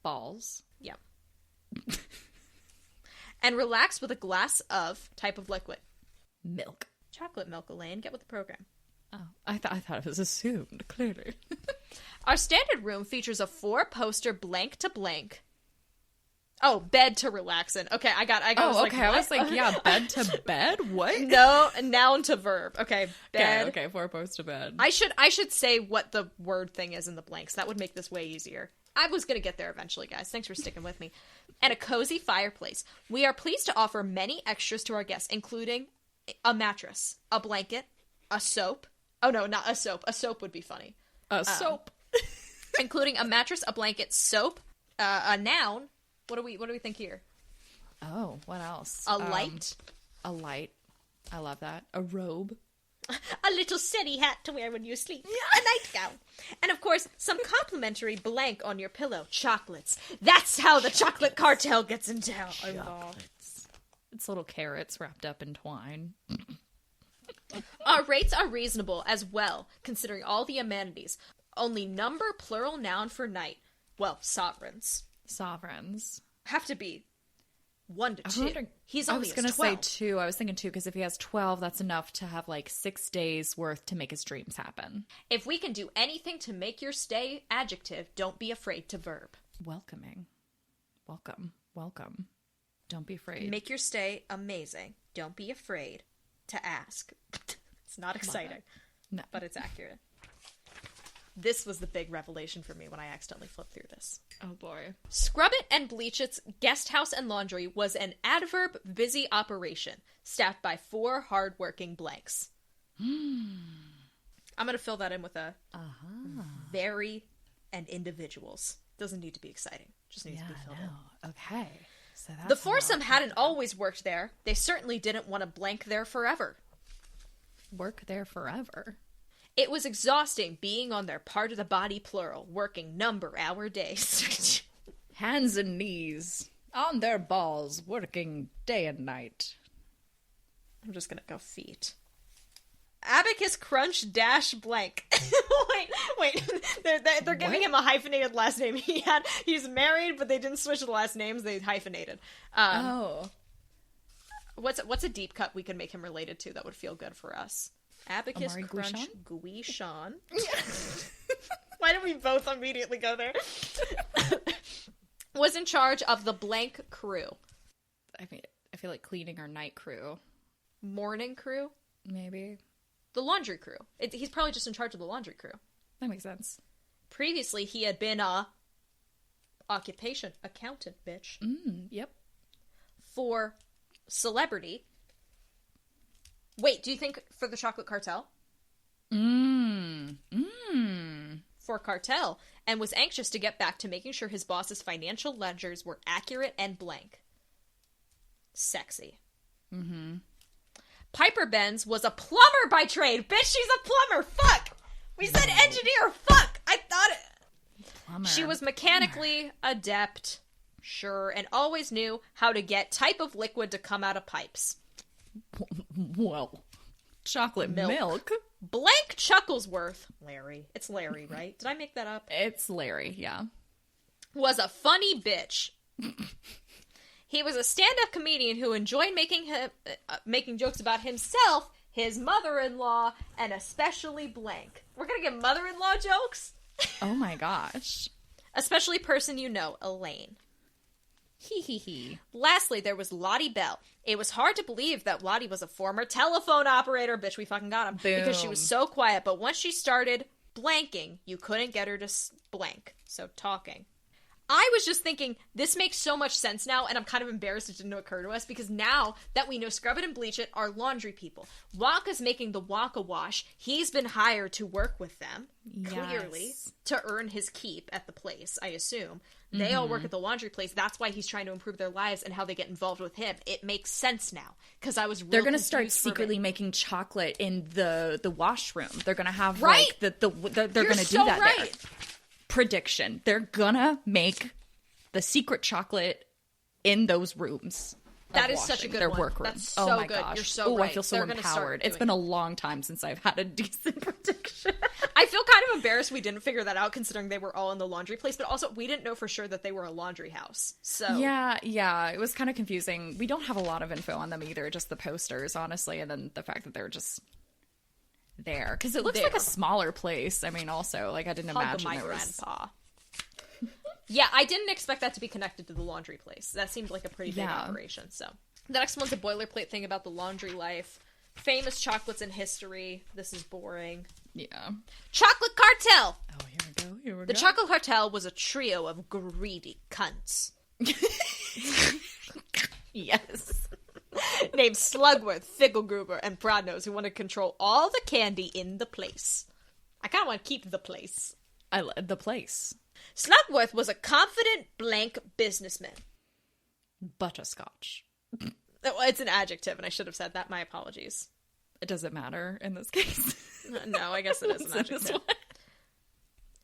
Balls. Yeah. And relax with a glass of type of liquid. Milk. Chocolate milk, Elaine. Get with the program. Oh, I thought it was assumed, clearly. Our standard room features a 4-poster blank to blank. Oh, bed to relax in. Okay, I got. Oh, okay. I was like, yeah, bed to bed. What? No, noun to verb. Okay, bed. Okay, 4-poster bed. I should say what the word thing is in the blanks. That would make this way easier. I was gonna get there eventually, guys. Thanks for sticking with me. And a cozy fireplace. We are pleased to offer many extras to our guests, including a mattress, a blanket, a soap. Oh no, not a soap. A soap would be funny. Soap. Including a mattress, a blanket, soap, a noun. What do we think here? Oh, what else? A light. A light. I love that. A robe. A little city hat to wear when you sleep. A nightgown. And of course, some complimentary blank on your pillow. Chocolates. That's how the chocolate cartel gets in town. It's little carrots wrapped up in twine. Our rates are reasonable as well, considering all the amenities. Only number, plural noun for night. Well, sovereigns. Sovereigns. Have to be 1 to 2. He's only I was going to 12. say 2. I was thinking 2 because if he has 12, that's enough to have like 6 days worth to make his dreams happen. If we can do anything to make your stay adjective, don't be afraid to verb. Welcoming. Welcome. Welcome. Don't be afraid. Make your stay amazing. Don't be afraid to ask. It's not exciting, No. but it's accurate. This was the big revelation for me when I accidentally flipped through this. Oh boy. Scrubbit and Bleachit's guest house and laundry was an adverb busy operation, staffed by 4 hardworking blanks. I'm going to fill that in with a very and individuals. Doesn't need to be exciting. Just needs to be filled in. Okay. So that's The foursome hadn't always worked there. They certainly didn't want to blank there forever. work there forever. It was exhausting being on their part of the body plural, working number-hour days. Hands and knees on their balls, working day and night. I'm just gonna go feet. Abacus crunch dash blank. wait. They're giving him a hyphenated last name. He's married, but they didn't switch the last names. They hyphenated. What's a deep cut we can make him related to that would feel good for us? Abacus Amari crunch Guishon. Why did we both immediately go there? Was in charge of the blank crew. I mean, I feel like cleaning our night crew. Morning crew? Maybe. The laundry crew. He's probably just in charge of the laundry crew. That makes sense. Previously, he had been a occupation accountant, bitch. Yep. For celebrity. Wait, do you think for the Chocolate Cartel? For Cartel, and was anxious to get back to making sure his boss's financial ledgers were accurate and blank. Sexy. Piper Benz was a plumber by trade. Bitch, she's a plumber. Fuck. We said engineer. Fuck. I thought it. Plumber. She was mechanically adept, sure, and always knew how to get type of liquid to come out of pipes. Well, chocolate milk. Blank Chucklesworth. Larry. It's Larry, right? Did I make that up? It's Larry, yeah. Was a funny bitch. He was a stand-up comedian who enjoyed making jokes about himself, his mother-in-law, and especially blank. We're gonna get mother-in-law jokes? Oh my gosh. Especially person you know, Elaine. Hee. Lastly, there was Lottie Bell. It was hard to believe that Lottie was a former telephone operator. Bitch, we fucking got him. Boom. Because she was so quiet. But once she started blanking, you couldn't get her to blank. So talking. I was just thinking, this makes so much sense now, and I'm kind of embarrassed it didn't occur to us, because now that we know Scrubbit and Bleacher are laundry people. Wonka's making the Wonka wash. He's been hired to work with them, clearly, Yes. to earn his keep at the place, I assume. They all work at the laundry place. That's why he's trying to improve their lives and how they get involved with him. It makes sense now, because I was They're going to start secretly making chocolate in the washroom. They're going to have, Right? like, they're going to do so that right. there. Prediction. They're going to make the secret chocolate in those rooms. That is such a good their one. Workroom. That's so oh my good. Gosh. You're so right. I feel so They're gonna start empowered. It's doing been a long time since I've had a decent prediction. I feel kind of embarrassed we didn't figure that out, considering they were all in the laundry place, but also we didn't know for sure that they were a laundry house. So yeah, it was kind of confusing. We don't have a lot of info on them either, just the posters, honestly, and then the fact that they're just there because it looks like a smaller place. I mean, also, like, I didn't imagine there was. Grandpa. Yeah, I didn't expect that to be connected to the laundry place. That seemed like a pretty big operation. So the next one's a boilerplate thing about the laundry life. Famous chocolates in history. This is boring. Yeah. Chocolate Cartel. Oh, here we go. The Chocolate Cartel was a trio of greedy cunts. Yes. Named Slugworth, Ficklegruber, and Broadnose, who want to control all the candy in the place. I kind of want to keep the place. The place. Slugworth was a confident blank businessman. Butterscotch. Oh, it's an adjective, and I should have said that. My apologies. Does it matter in this case? No, I guess it is an adjective.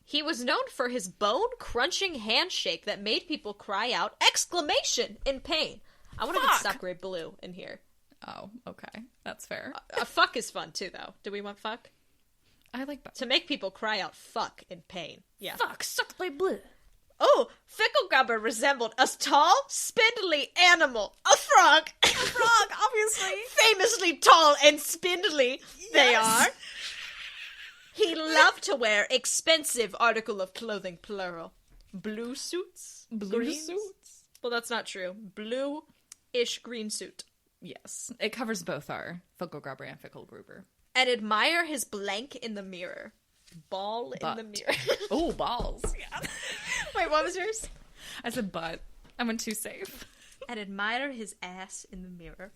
He was known for his bone-crunching handshake that made people cry out, exclamation, in pain. I want to get Stop Grade Blue in here. Oh, okay. That's fair. Fuck is fun, too, though. Do we want fuck? I like that. To make people cry out fuck in pain. Yeah. Fuck, suck my blue. Oh, Ficklegruber resembled a tall, spindly animal. A frog. A frog, obviously. Famously tall and spindly, they are. He loved to wear expensive article of clothing, plural. Blue suits? Blue suits? Well, that's not true. Blue-ish green suit. Yes. It covers both our Ficklegruber and Ficklegruber. And admire his blank in the mirror. Ball in the mirror. Oh, balls. Yeah. Wait, what was yours? I said butt. I went too safe. And admire his ass in the mirror.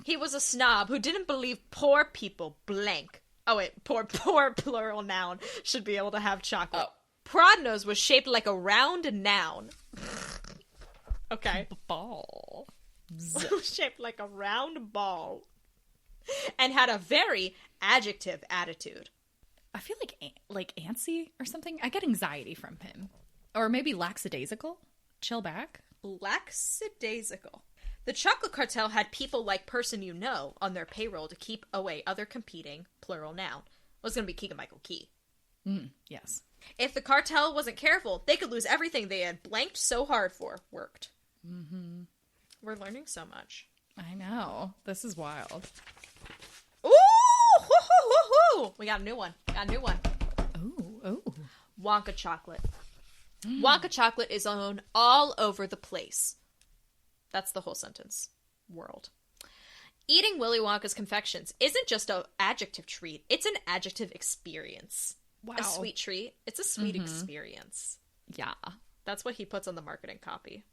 He was a snob who didn't believe poor people blank. Oh wait, poor plural noun should be able to have chocolate. Oh. Prodnose was shaped like a round noun. Okay. Ball. Shaped like a round ball. And had a very adjective attitude. I feel like antsy or something. I get anxiety from him. Or maybe lackadaisical. Chill back. Lackadaisical. The Chocolate Cartel had people like Person You Know on their payroll to keep away other competing, plural noun. It was going to be Keegan-Michael Key. Yes. If the cartel wasn't careful, they could lose everything they had blanked so hard for. Worked. Mm-hmm. We're learning so much. I know. This is wild. Ooh! Hoo-hoo-hoo-hoo! We got a new one. Oh. Wonka Chocolate. Wonka Chocolate is known all over the place. That's the whole sentence. World. Eating Willy Wonka's confections isn't just an adjective treat. It's an adjective experience. Wow. A sweet treat. It's a sweet experience. Yeah. That's what he puts on the marketing copy.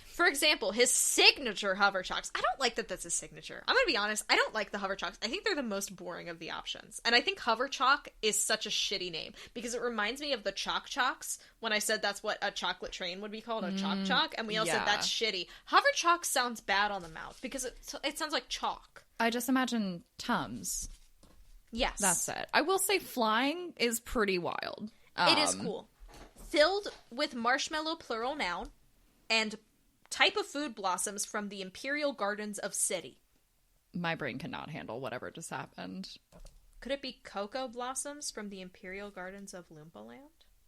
For example, his signature Hover Chocks. I don't like that that's his signature. I'm going to be honest. I don't like the Hover Chocks. I think they're the most boring of the options. And I think Hover Choc is such a shitty name because it reminds me of the Choc Chocks when I said that's what a chocolate train would be called, a Choc Choc. And we all said that's shitty. Hover Choc sounds bad on the mouth because it sounds like chalk. I just imagine Tums. Yes. That's it. I will say flying is pretty wild. It is cool. Filled with marshmallow, plural noun, and type of food blossoms from the Imperial Gardens of City. My brain cannot handle whatever just happened. Could it be cocoa blossoms from the Imperial Gardens of Loompa Land?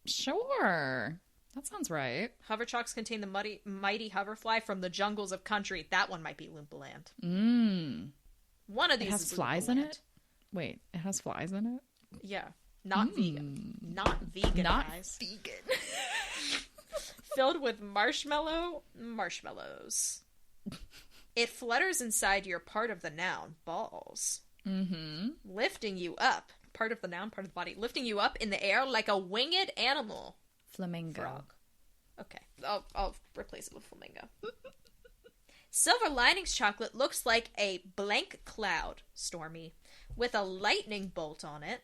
Sure. That sounds right. Hover Chocks contain the mighty hoverfly from the jungles of country. That one might be Loompa Land. One of these has is flies Loompa in Land. it? Wait, it has flies in it? Yeah. Not vegan. Not vegan, Not guys. vegan. Filled with marshmallows. It flutters inside your part of the noun, balls. Lifting you up, part of the noun, part of the body, lifting you up in the air like a winged animal. Flamingo. Frog. Okay, I'll replace it with flamingo. Silver Linings Chocolate looks like a blank cloud, stormy, with a lightning bolt on it.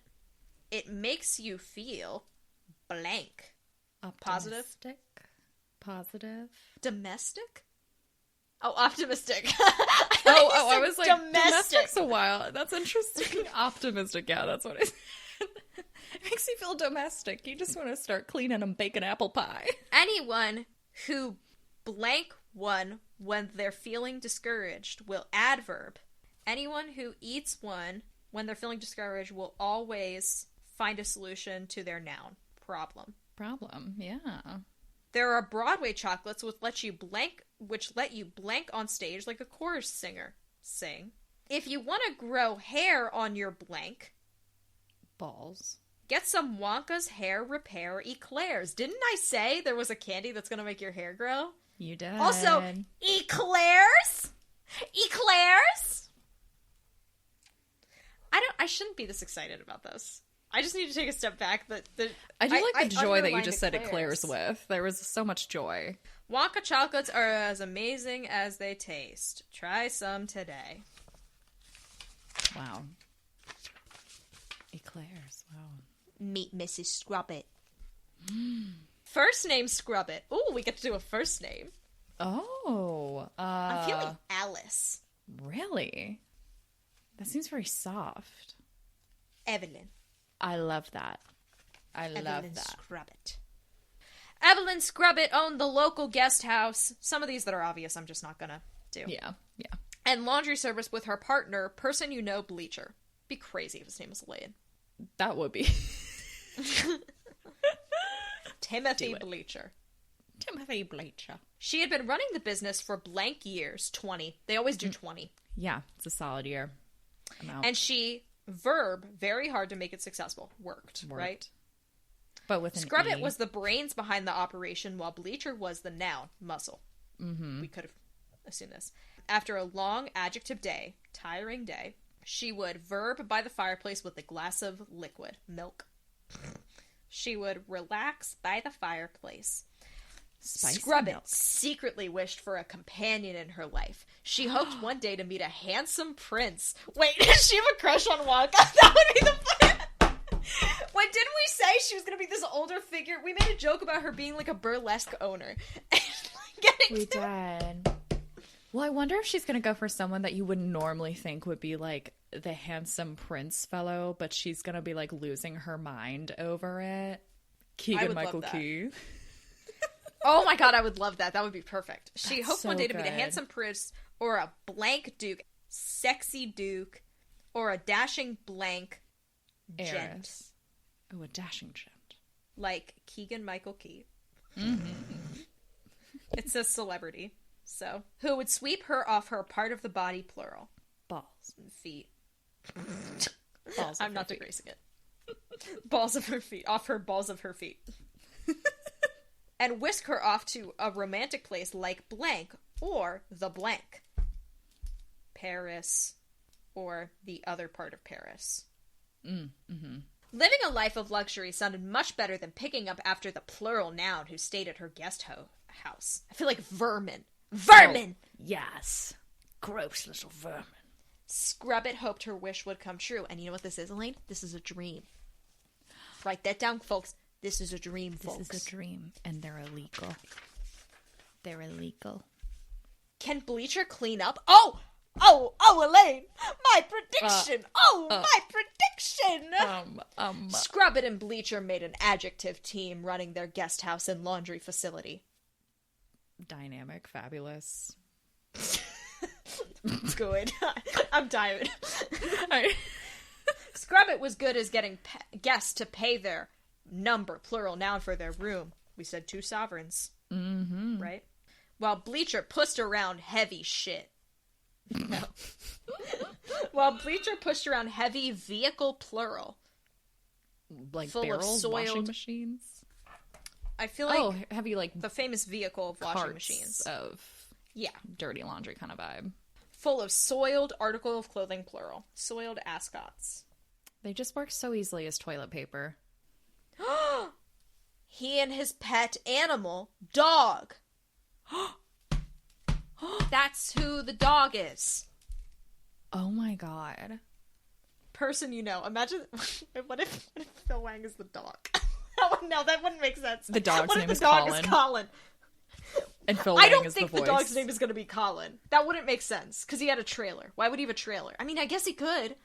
It makes you feel blank. Optimistic. Positive. Domestic? Oh, optimistic. I was like, domestic. Domestic's a while. That's interesting. Optimistic, yeah, that's what it is. It makes you feel domestic. You just want to start cleaning and baking apple pie. Anyone who blank one when they're feeling discouraged will adverb. Anyone who eats one when they're feeling discouraged will always find a solution to their noun. Problem. Yeah. There are Broadway chocolates which let you blank on stage like a chorus singer. Sing. If you want to grow hair on your blank, balls, get some Wonka's hair repair eclairs. Didn't I say there was a candy that's going to make your hair grow? You did. Also, eclairs? Eclairs? I shouldn't be this excited about this. I just need to take a step back. I do like the joy that you just said eclairs with. There was so much joy. Wonka chocolates are as amazing as they taste. Try some today. Wow. Eclairs. Wow. Meet Mrs. Scrubbit. First name Scrubbit. Ooh, we get to do a first name. Oh. I'm feeling Alice. Really? That seems very soft. Evelyn. I love that. Evelyn Scrubbit. Evelyn Scrubbit owned the local guest house. Some of these that are obvious, I'm just not gonna do. Yeah. And laundry service with her partner, person you know, Bleacher. Be crazy if his name was Elaine. That would be. Timothy Bleacher. Timothy Bleacher. She had been running the business for blank years, 20. They always do 20. Yeah, it's a solid year. And she, very hard to make it successful, worked. Right? But with an Scrubbit E. was the brains behind the operation, while Bleacher was the noun, muscle. Mm-hmm. We could have assumed this. After a long adjective day, tiring day, she would verb by the fireplace with a glass of liquid, milk. She would relax by the fireplace. Spicy Scrubbit milk. secretly wished for a companion in her life. She hoped one day to meet a handsome prince. Wait, does she have a crush on Wonka? That would be the plan. Wait, didn't we say she was going to be this older figure? We made a joke about her being like a burlesque owner. We did. Well, I wonder if she's going to go for someone that you would normally think would be like the handsome prince fellow, but she's going to be like losing her mind over it. Keegan-Michael Key. Oh my god, I would love that. That would be perfect. She That's hoped so one day to meet a good. handsome prince or a blank duke, sexy duke, or a dashing blank gent. Heiress. Oh, a dashing gent. Like Keegan-Michael Key. Mm-hmm. It says celebrity. So, who would sweep her off her part of the body, plural. Balls. Feet. Balls. I'm not decreasing it. Balls of her feet. Off her balls of her feet. And whisk her off to a romantic place like blank or the blank. Paris or the other part of Paris. Mm-hmm. Living a life of luxury sounded much better than picking up after the plural noun who stayed at her guest house. I feel like vermin. Vermin! Oh, yes. Gross little vermin. Scrubbit hoped her wish would come true. And you know what this is, Elaine? This is a dream. Write that down, folks. This is a dream, folks. This is a dream, and they're illegal. They're illegal. Can Bleacher clean up? Oh, Elaine! My prediction! My prediction! Scrubbit and Bleacher made an adjective team running their guest house and laundry facility. Dynamic, fabulous. Good. I'm tired. Scrubbit was good as getting guests to pay their number, plural noun, for their room. We said 2 sovereigns. Mm-hmm. Right? While Bleacher pushed around heavy shit. No. While Bleacher pushed around heavy vehicle, plural. Like full barrels, of soiled washing machines? I feel like heavy like the famous vehicle of washing carts machines. Of dirty laundry kind of vibe. Full of soiled article of clothing, plural. Soiled ascots. They just work so easily as toilet paper. He and his pet animal, dog. That's who the dog is. Oh my god. Person you know. Imagine, what if Phil Wang is the dog? No, that wouldn't make sense. The dog's name is Colin. Colin. Is Colin? And Phil Wang is the voice. I don't think the dog's name is going to be Colin. That wouldn't make sense, because he had a trailer. Why would he have a trailer? I mean, I guess he could.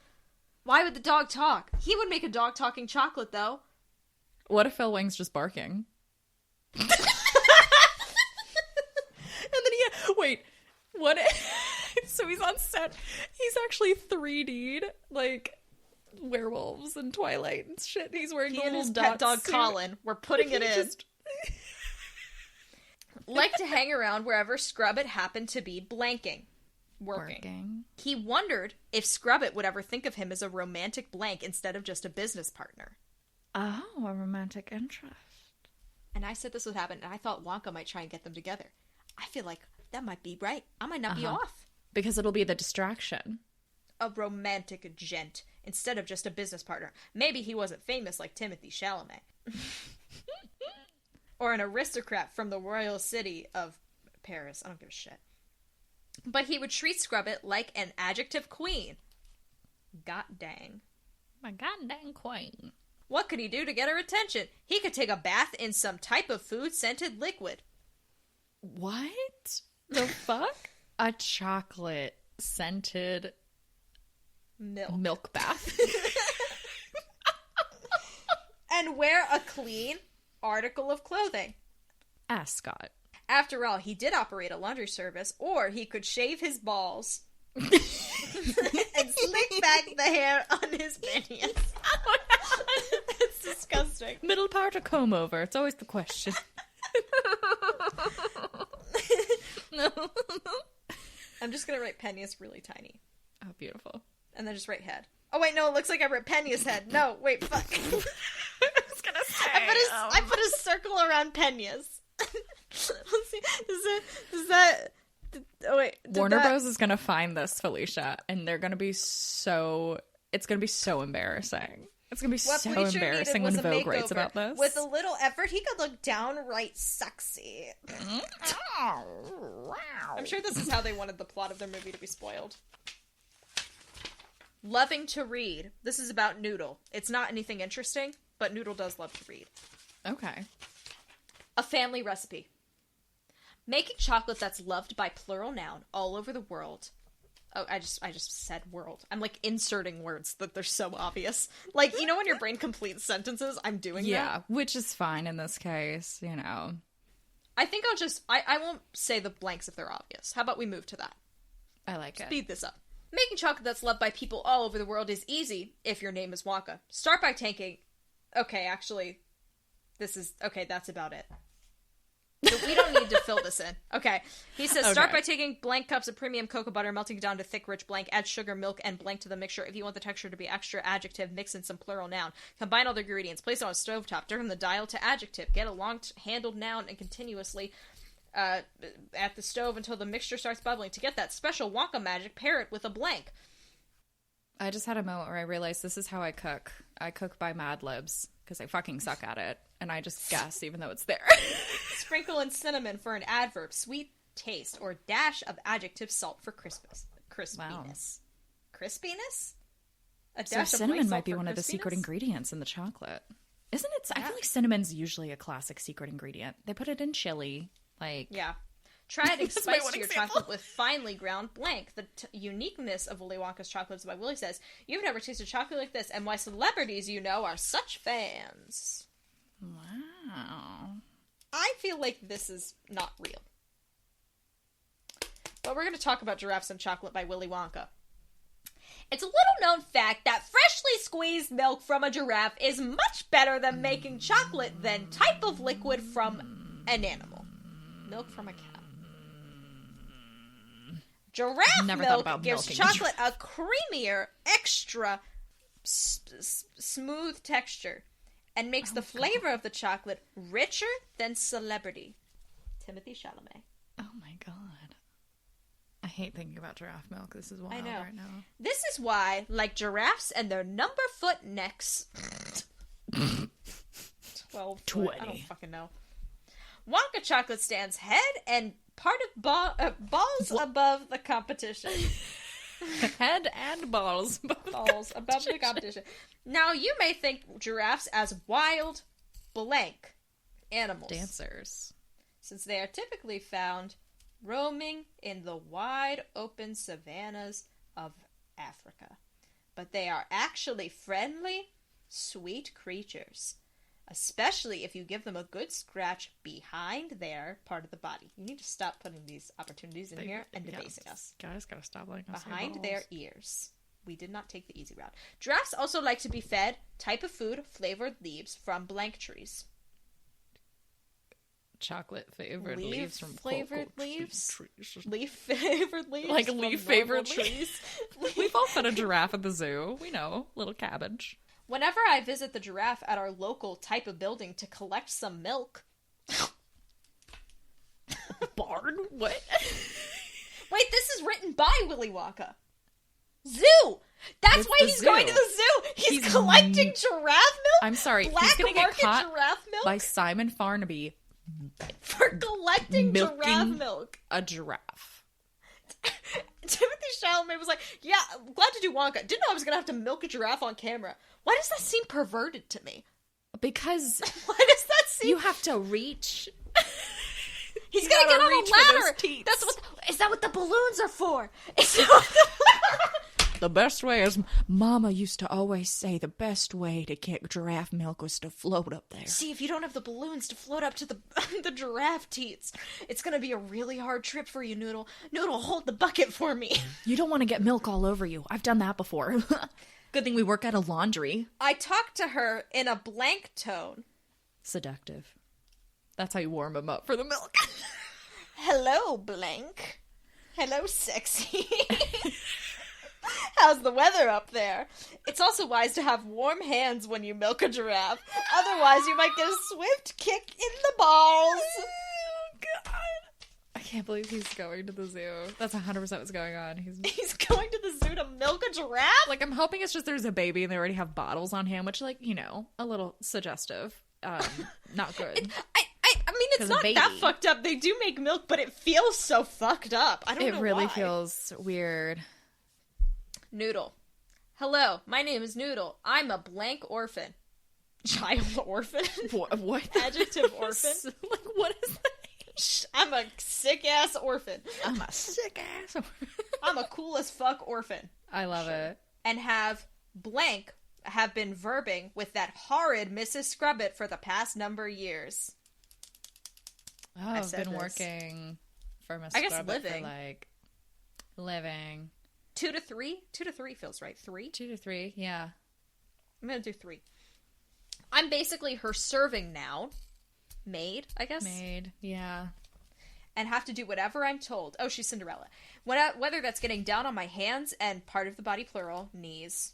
Why would the dog talk? He would make a dog talking chocolate, though. What if Phil Wang's just barking? Wait, what? So he's on set. He's actually 3D'd, like werewolves and Twilight and shit. He's wearing He the and little his dot pet dog suit. Colin. We're putting it He in. just- Like to hang around wherever Scrubbit happened to be blanking. Working. He wondered if Scrubbit would ever think of him as a romantic blank instead of just a business partner. Oh, a romantic interest. And I said this would happen, and I thought Wonka might try and get them together. I feel like that might be right. I might not be off. Because it'll be the distraction. A romantic gent instead of just a business partner. Maybe he wasn't famous like Timothée Chalamet. Or an aristocrat from the royal city of Paris. I don't give a shit. But he would treat Scrubbit like an adjective queen. God dang. My goddamn queen. What could he do to get her attention? He could take a bath in some type of food-scented liquid. What the fuck? A chocolate scented milk bath. And wear a clean article of clothing. Ascot. After all, he did operate a laundry service, or he could shave his balls and slick back the hair on his panties. It's disgusting. Middle part or comb over? It's always the question. I'm just gonna write Pennius really tiny. Oh, beautiful. And then just write head. Oh wait, no, it looks like I wrote Pennius head. No, wait, fuck. I was gonna say. I put a circle around Pennius. Let's see. Does that oh wait. Warner Bros. Is gonna find this, Felicia, and they're gonna be so... It's gonna be so embarrassing. It's gonna be What so Bleacher embarrassing when needed was a Vogue writes makeover. about this. With a little effort, he could look downright sexy. I'm sure this is how they wanted the plot of their movie to be spoiled. Loving to read. This is about Noodle. It's not anything interesting, but Noodle does love to read. Okay. A family recipe. Making chocolate that's loved by plural noun all over the world. Oh, I just said world. I'm like inserting words that they're so obvious. Like, you know when your brain completes sentences? I'm doing that. Yeah, which is fine in this case, you know. I think I'll just... I won't say the blanks if they're obvious. How about we move to that? I like it. Speed this up. Making chocolate that's loved by people all over the world is easy if your name is Wonka. Start by taking... Okay, actually, this is... Okay, that's about it. So we don't need to fill this in. Okay. He says, start by taking blank cups of premium cocoa butter, melting it down to thick, rich blank, add sugar, milk, and blank to the mixture. If you want the texture to be extra, adjective, mix in some plural noun. Combine all the ingredients, place it on a stovetop, turn the dial to adjective, get a long-handled noun, and continuously at the stove until the mixture starts bubbling. To get that special Wonka magic, pair it with a blank. I just had a moment where I realized this is how I cook. I cook by Madlibs, because I fucking suck at it, and I just guess even though it's there. Sprinkle in cinnamon for an adverb, sweet taste, or dash of adjective salt for crispiness. Wow. Crispiness? A So dash of cinnamon white salt might be for one of the crispiness? secret ingredients in the chocolate. Isn't it? I feel like cinnamon's usually a classic secret ingredient. They put it in chili. Like, Yeah. Try adding That's my spice one to your example. chocolate with finely ground blank. The uniqueness of Willy Wonka's chocolates, by Willy says, you've never tasted chocolate like this, and why celebrities you know are such fans. wow. I feel like this is not real. But we're going to talk about Giraffes and Chocolate by Willy Wonka. It's a little known fact that freshly squeezed milk from a giraffe is much better than making chocolate than type of liquid from an animal. Milk from a cow. Giraffe Never thought milk about gives milking a chocolate a creamier, extra smooth texture and makes the flavor of the chocolate richer than celebrity. Timothée Chalamet. Oh my god. I hate thinking about giraffe milk. This is wild I know. right now. This is why, like giraffes and their number foot necks... 12 foot, I don't 20. fucking know. Wonka Chocolate stands head and part of balls above the competition. Head and balls. Balls above the competition. Now, you may think giraffes as wild, blank animals. Dancers. Since they are typically found roaming in the wide open savannas of Africa. But they are actually friendly, sweet creatures. especially if you give them a good scratch behind their part of the body. You need to stop putting these opportunities in here and debasing us. Guys, gotta stop letting us Behind their ears. We did not take the easy route. Giraffes also like to be fed type of food, flavored leaves from blank trees. Chocolate flavored leaves from flavored leaves? trees. Leaf flavored leaves? Like from leaf flavored normal trees. We've all fed a giraffe at the zoo. We know. Little cabbage. Whenever I visit the giraffe at our local type of building to collect some milk. Barn? What? Wait, this is written by Willy Wonka. Zoo! That's why he's going to the zoo! He's collecting giraffe milk? I'm sorry, Black he's gonna get market caught giraffe milk? by Simon Farnaby For collecting milking giraffe milk. a giraffe. Timothy Chalamet was like, yeah, I'm glad to do Wonka. Didn't know I was going to have to milk a giraffe on camera. Why does that seem perverted to me? Because Why does that seem... you have to reach. He's going to get on reach a for those ladder. teats. That's what... Is that what the balloons are for? Is that what the... The best way is, Mama used to always say the best way to get giraffe milk was to float up there. See, if you don't have the balloons to float up to the the giraffe teats, it's going to be a really hard trip for you, Noodle. Noodle, hold the bucket for me. You don't want to get milk all over you. I've done that before. Good thing we work at a laundry. I talked to her in a blank tone. Seductive. That's how you warm them up for the milk. Hello, blank. Hello, sexy. How's the weather up there? It's also wise to have warm hands when you milk a giraffe. Otherwise, you might get a swift kick in the balls. Oh, God. I can't believe he's going to the zoo. That's 100% what's going on. He's going to the zoo to milk a giraffe? Like, I'm hoping it's just there's a baby and they already have bottles on hand, which, like, you know, a little suggestive. Not good. I mean, it's not that fucked up. They do make milk, but it feels so fucked up. I don't know why. It really feels weird. Noodle. Hello, my name is Noodle. I'm a blank orphan. Child orphan? What? Adjective orphan? Like, what is that? I'm a sick-ass orphan. I'm a sick-ass orphan. I'm a cool-as-fuck orphan. I love it. And have been verbing with that horrid Mrs. Scrubbit for the past number of years. Oh, I've been working for Miss Scrubbit for, like, living. 2 to 3? 2 to 3 feels right. 3? 2 to 3, yeah. I'm gonna do 3. I'm basically her serving now. Maid, I guess? Maid, yeah. And have to do whatever I'm told. Oh, she's Cinderella. Whether that's getting down on my hands and part of the body plural, knees.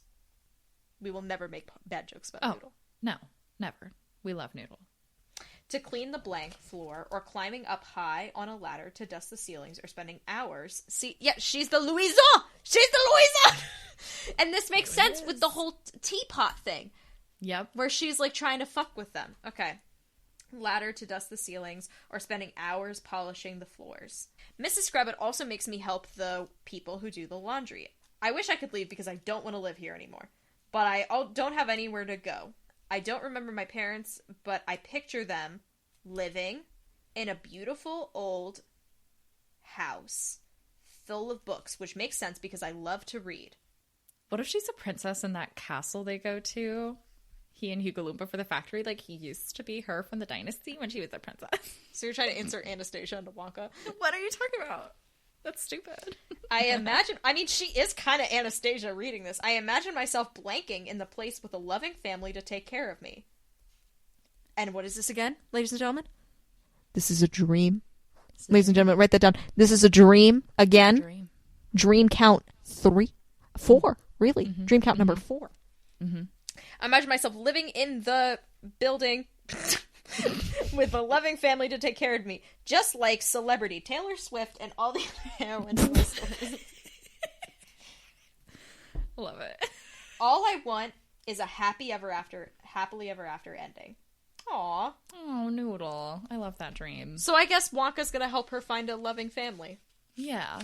We will never make bad jokes about Noodle. No, never. We love Noodle. To clean the blank floor, or climbing up high on a ladder to dust the ceilings, or spending hours... See, yeah, she's the Louison! She's the Louison! And this makes sense with the whole teapot thing. Yep. Where she's, like, trying to fuck with them. Okay. Ladder to dust the ceilings, or spending hours polishing the floors. Mrs. Scrubbit also makes me help the people who do the laundry. I wish I could leave because I don't want to live here anymore. But I don't have anywhere to go. I don't remember my parents, but I picture them living in a beautiful old house full of books, which makes sense because I love to read. What if she's a princess in that castle they go to? He and Hugo Loompa for the factory, like he used to be her from the dynasty when she was a princess. So you're trying to insert Anastasia into Wonka? What are you talking about? That's stupid. I mean, she is kind of Anastasia reading this. I imagine myself blanking in the place with a loving family to take care of me. And what is this again, ladies and gentlemen? This is a dream. Ladies and gentlemen, write that down. This is a dream again. Dream count 4. Really? Mm-hmm. Dream count number 4. Mm-hmm. I imagine myself living in the building with a loving family to take care of me, just like celebrity Taylor Swift and all the other heroines in the stories. Love it. All I want is a happily ever after ending. Aww. Oh, Noodle. I love that dream. So I guess Wonka's gonna help her find a loving family. Yeah.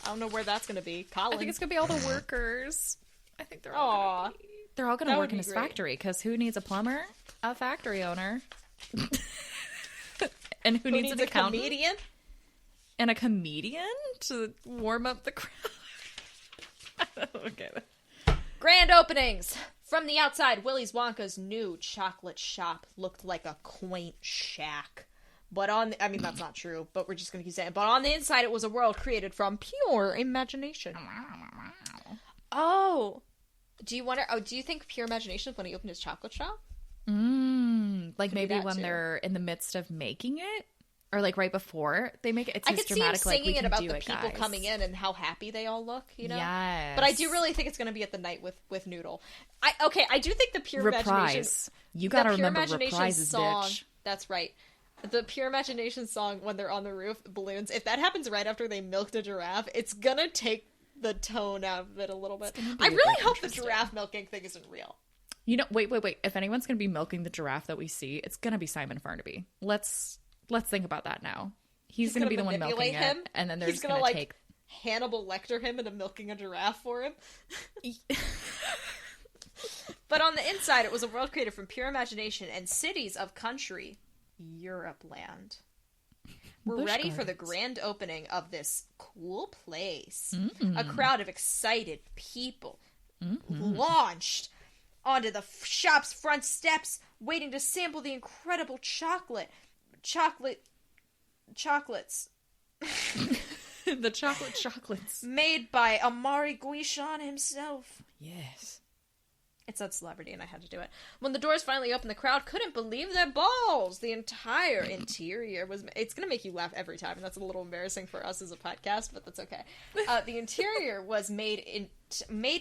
I don't know where that's gonna be. Colin. I think it's gonna be all the workers. I think they're all gonna work in his factory, because who needs a plumber? A factory owner. And who needs an accountant? Comedian? And a comedian to warm up the crowd. Okay. Grand openings From the outside, Willy's Wonka's new chocolate shop looked like a quaint shack. But that's not true, but we're just going to keep saying it. But on the inside, it was a world created from pure imagination. Oh. Do you think pure imagination is when he opened his chocolate shop? Like Could maybe when too. They're in the midst of making it? Or like right before they make it? It's I his could see him dramatic, like, singing we it can about do the it, people guys. coming in and how happy they all look, you know? Yes. But I do really think it's going to be at the night with Noodle. I do think the pure imagination... Reprise. You gotta the pure remember imagination reprises, song, bitch. That's right. The pure imagination song when they're on the roof, balloons, if that happens right after they milked a giraffe, it's going to take the tone out of it a little bit. I really hope the giraffe milking thing isn't real. You know, wait. If anyone's going to be milking the giraffe that we see, it's going to be Simon Farnaby. Let's think about that now. He's going to be the one milking him, it, and then they're he's just going to like, take... Hannibal Lecter him into milking a giraffe for him. But on the inside, it was a world created from pure imagination and cities of country, Europe land. We're Busch ready for the Gardens. grand opening of this cool place. A crowd of excited people launched onto the shop's front steps, waiting to sample the incredible chocolates The chocolates. made by Amari Guichon himself. Yes. It said celebrity, and I had to do it. When the doors finally opened, the crowd couldn't believe their balls. The entire interior was... It's going to make you laugh every time, and that's a little embarrassing for us as a podcast, but that's okay. The interior was made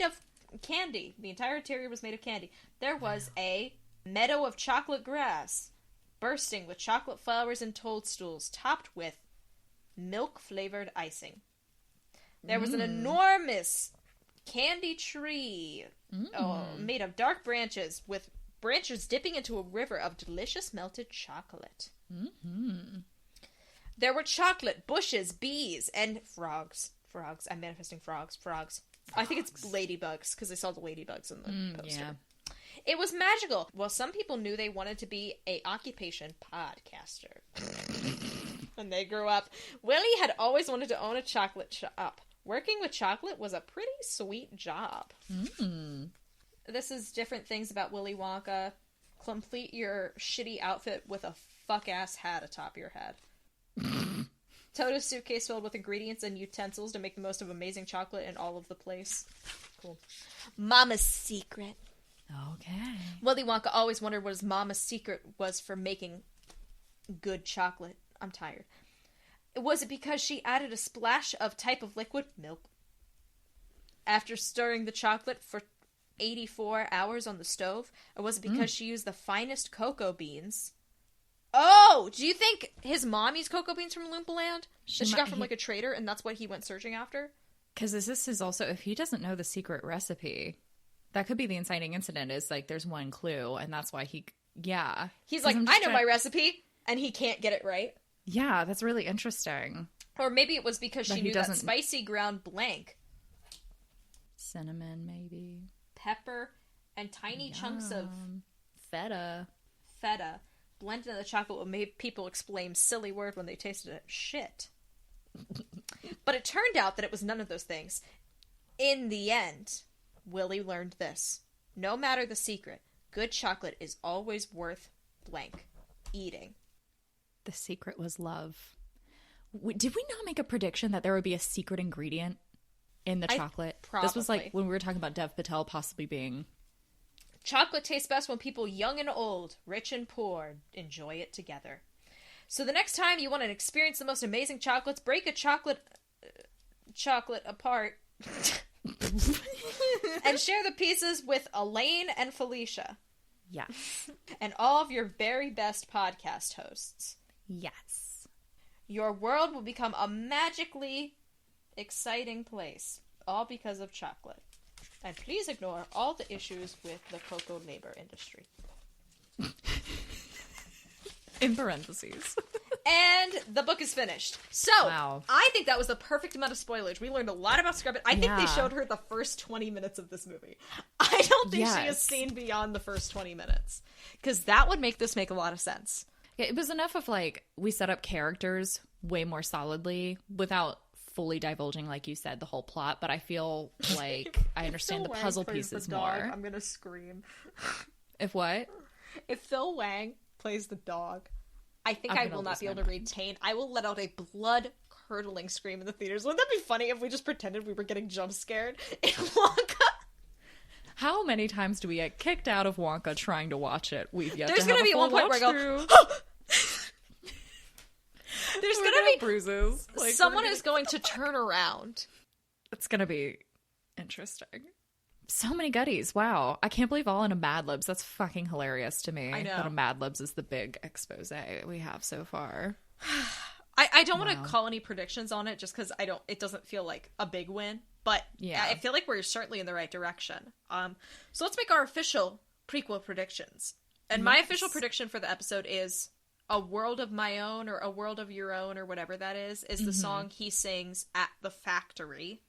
of candy. The entire interior was made of candy. There was a meadow of chocolate grass, bursting with chocolate flowers and toadstools, topped with milk-flavored icing. There was an enormous candy tree made of dark branches, with branches dipping into a river of delicious melted chocolate. There were chocolate bushes, bees, and frogs. I'm manifesting frogs. I think it's ladybugs, because I saw the ladybugs in the poster. Yeah. It was magical. Well, some people knew they wanted to be a occupation podcaster. When they grew up, Willy had always wanted to own a chocolate shop. Working with chocolate was a pretty sweet job. This is different things about Willy Wonka. Complete your shitty outfit with a fuck-ass hat atop your head. Tote a suitcase filled with ingredients and utensils to make the most of amazing chocolate in all of the place. Cool. Mama's secret. Okay. Willy Wonka always wondered what his mama's secret was for making good chocolate. I'm tired. Was it because she added a splash of type of liquid milk after stirring the chocolate for 84 hours on the stove? Or was it because she used the finest cocoa beans? Oh, do you think his mom used cocoa beans from Loompa Land? That she got from like a trader, and that's what he went searching after? Because this is also, if he doesn't know the secret recipe, that could be the inciting incident, is like there's one clue, and that's why He's like, I know my recipe, and he can't get it right. Yeah, that's really interesting. Or maybe it was because she knew that spicy ground blank, cinnamon, maybe, pepper, and tiny chunks of feta blended in the chocolate would make people exclaim silly word when they tasted it. Shit. But it turned out that it was none of those things. In the end, Willy learned this. No matter the secret, good chocolate is always worth blank eating. The secret was love. Did we not make a prediction that there would be a secret ingredient in the chocolate? Probably. This was like when we were talking about Dev Patel possibly being... Chocolate tastes best when people young and old, rich and poor, enjoy it together. So the next time you want to experience the most amazing chocolates, break a chocolate apart and share the pieces with Elaine and Felicia. Yes. And all of your very best podcast hosts. Yes. Your world will become a magically exciting place, all because of chocolate. And please ignore all the issues with the cocoa labor industry. In parentheses. And the book is finished. So, wow. I think that was the perfect amount of spoilage. We learned a lot about Scrubbit. I think they showed her the first 20 minutes of this movie. I don't think she has seen beyond the first 20 minutes. Because that would make this make a lot of sense. It was enough of, like, we set up characters way more solidly without fully divulging, like you said, the whole plot, but I feel like I understand the puzzle pieces more. I'm gonna scream. If what? If Phil Wang plays the dog, I think I will not be able to retain. I will let out a blood-curdling scream in the theaters. Wouldn't that be funny if we just pretended we were getting jump-scared in Wonka? How many times do we get kicked out of Wonka trying to watch it? We've yet There's to have gonna be a one full point where I watch-through. go, there's We're gonna be bruises. Like, someone is going to turn around. It's gonna be interesting. So many goodies. Wow. I can't believe all in a Madlibs. That's fucking hilarious to me. I know. That a Madlibs is the big expose we have so far. I don't want to call any predictions on it just because it doesn't feel like a big win, but yeah. I feel like we're certainly in the right direction. So let's make our official prequel predictions. And my official prediction for the episode is A World of My Own, or A World of Your Own, or whatever that is the song he sings at the factory.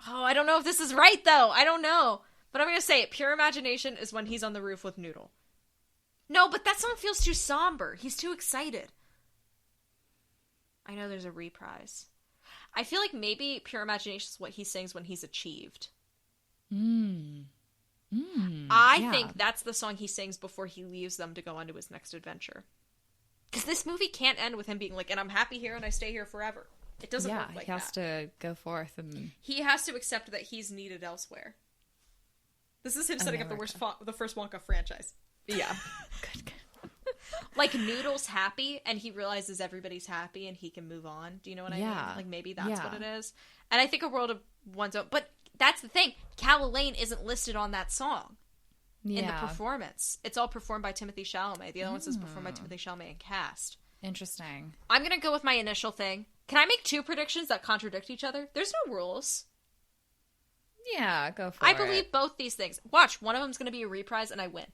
Oh, I don't know if this is right, though. I don't know. But I'm going to say it. Pure Imagination is when he's on the roof with Noodle. No, but that song feels too somber. He's too excited. I know there's a reprise. I feel like maybe Pure Imagination is what he sings when he's achieved. I think that's the song he sings before he leaves them to go on to his next adventure. Because this movie can't end with him being like, and I'm happy here and I stay here forever. It doesn't work like that. He has to go forth and... He has to accept that he's needed elsewhere. This is him setting up the first Wonka franchise. Yeah. Good. Like, Noodle's happy, and he realizes everybody's happy, and he can move on. Do you know what I mean? Like, maybe that's what it is. And I think A World of One's Own... But that's the thing. Cal Lane isn't listed on that song in the performance. It's all performed by Timothée Chalamet. The other one says performed by Timothée Chalamet and cast. Interesting. I'm going to go with my initial thing. Can I make two predictions that contradict each other? There's no rules. Yeah, go for it. I believe both these things. Watch, one of them's going to be a reprise, and I win.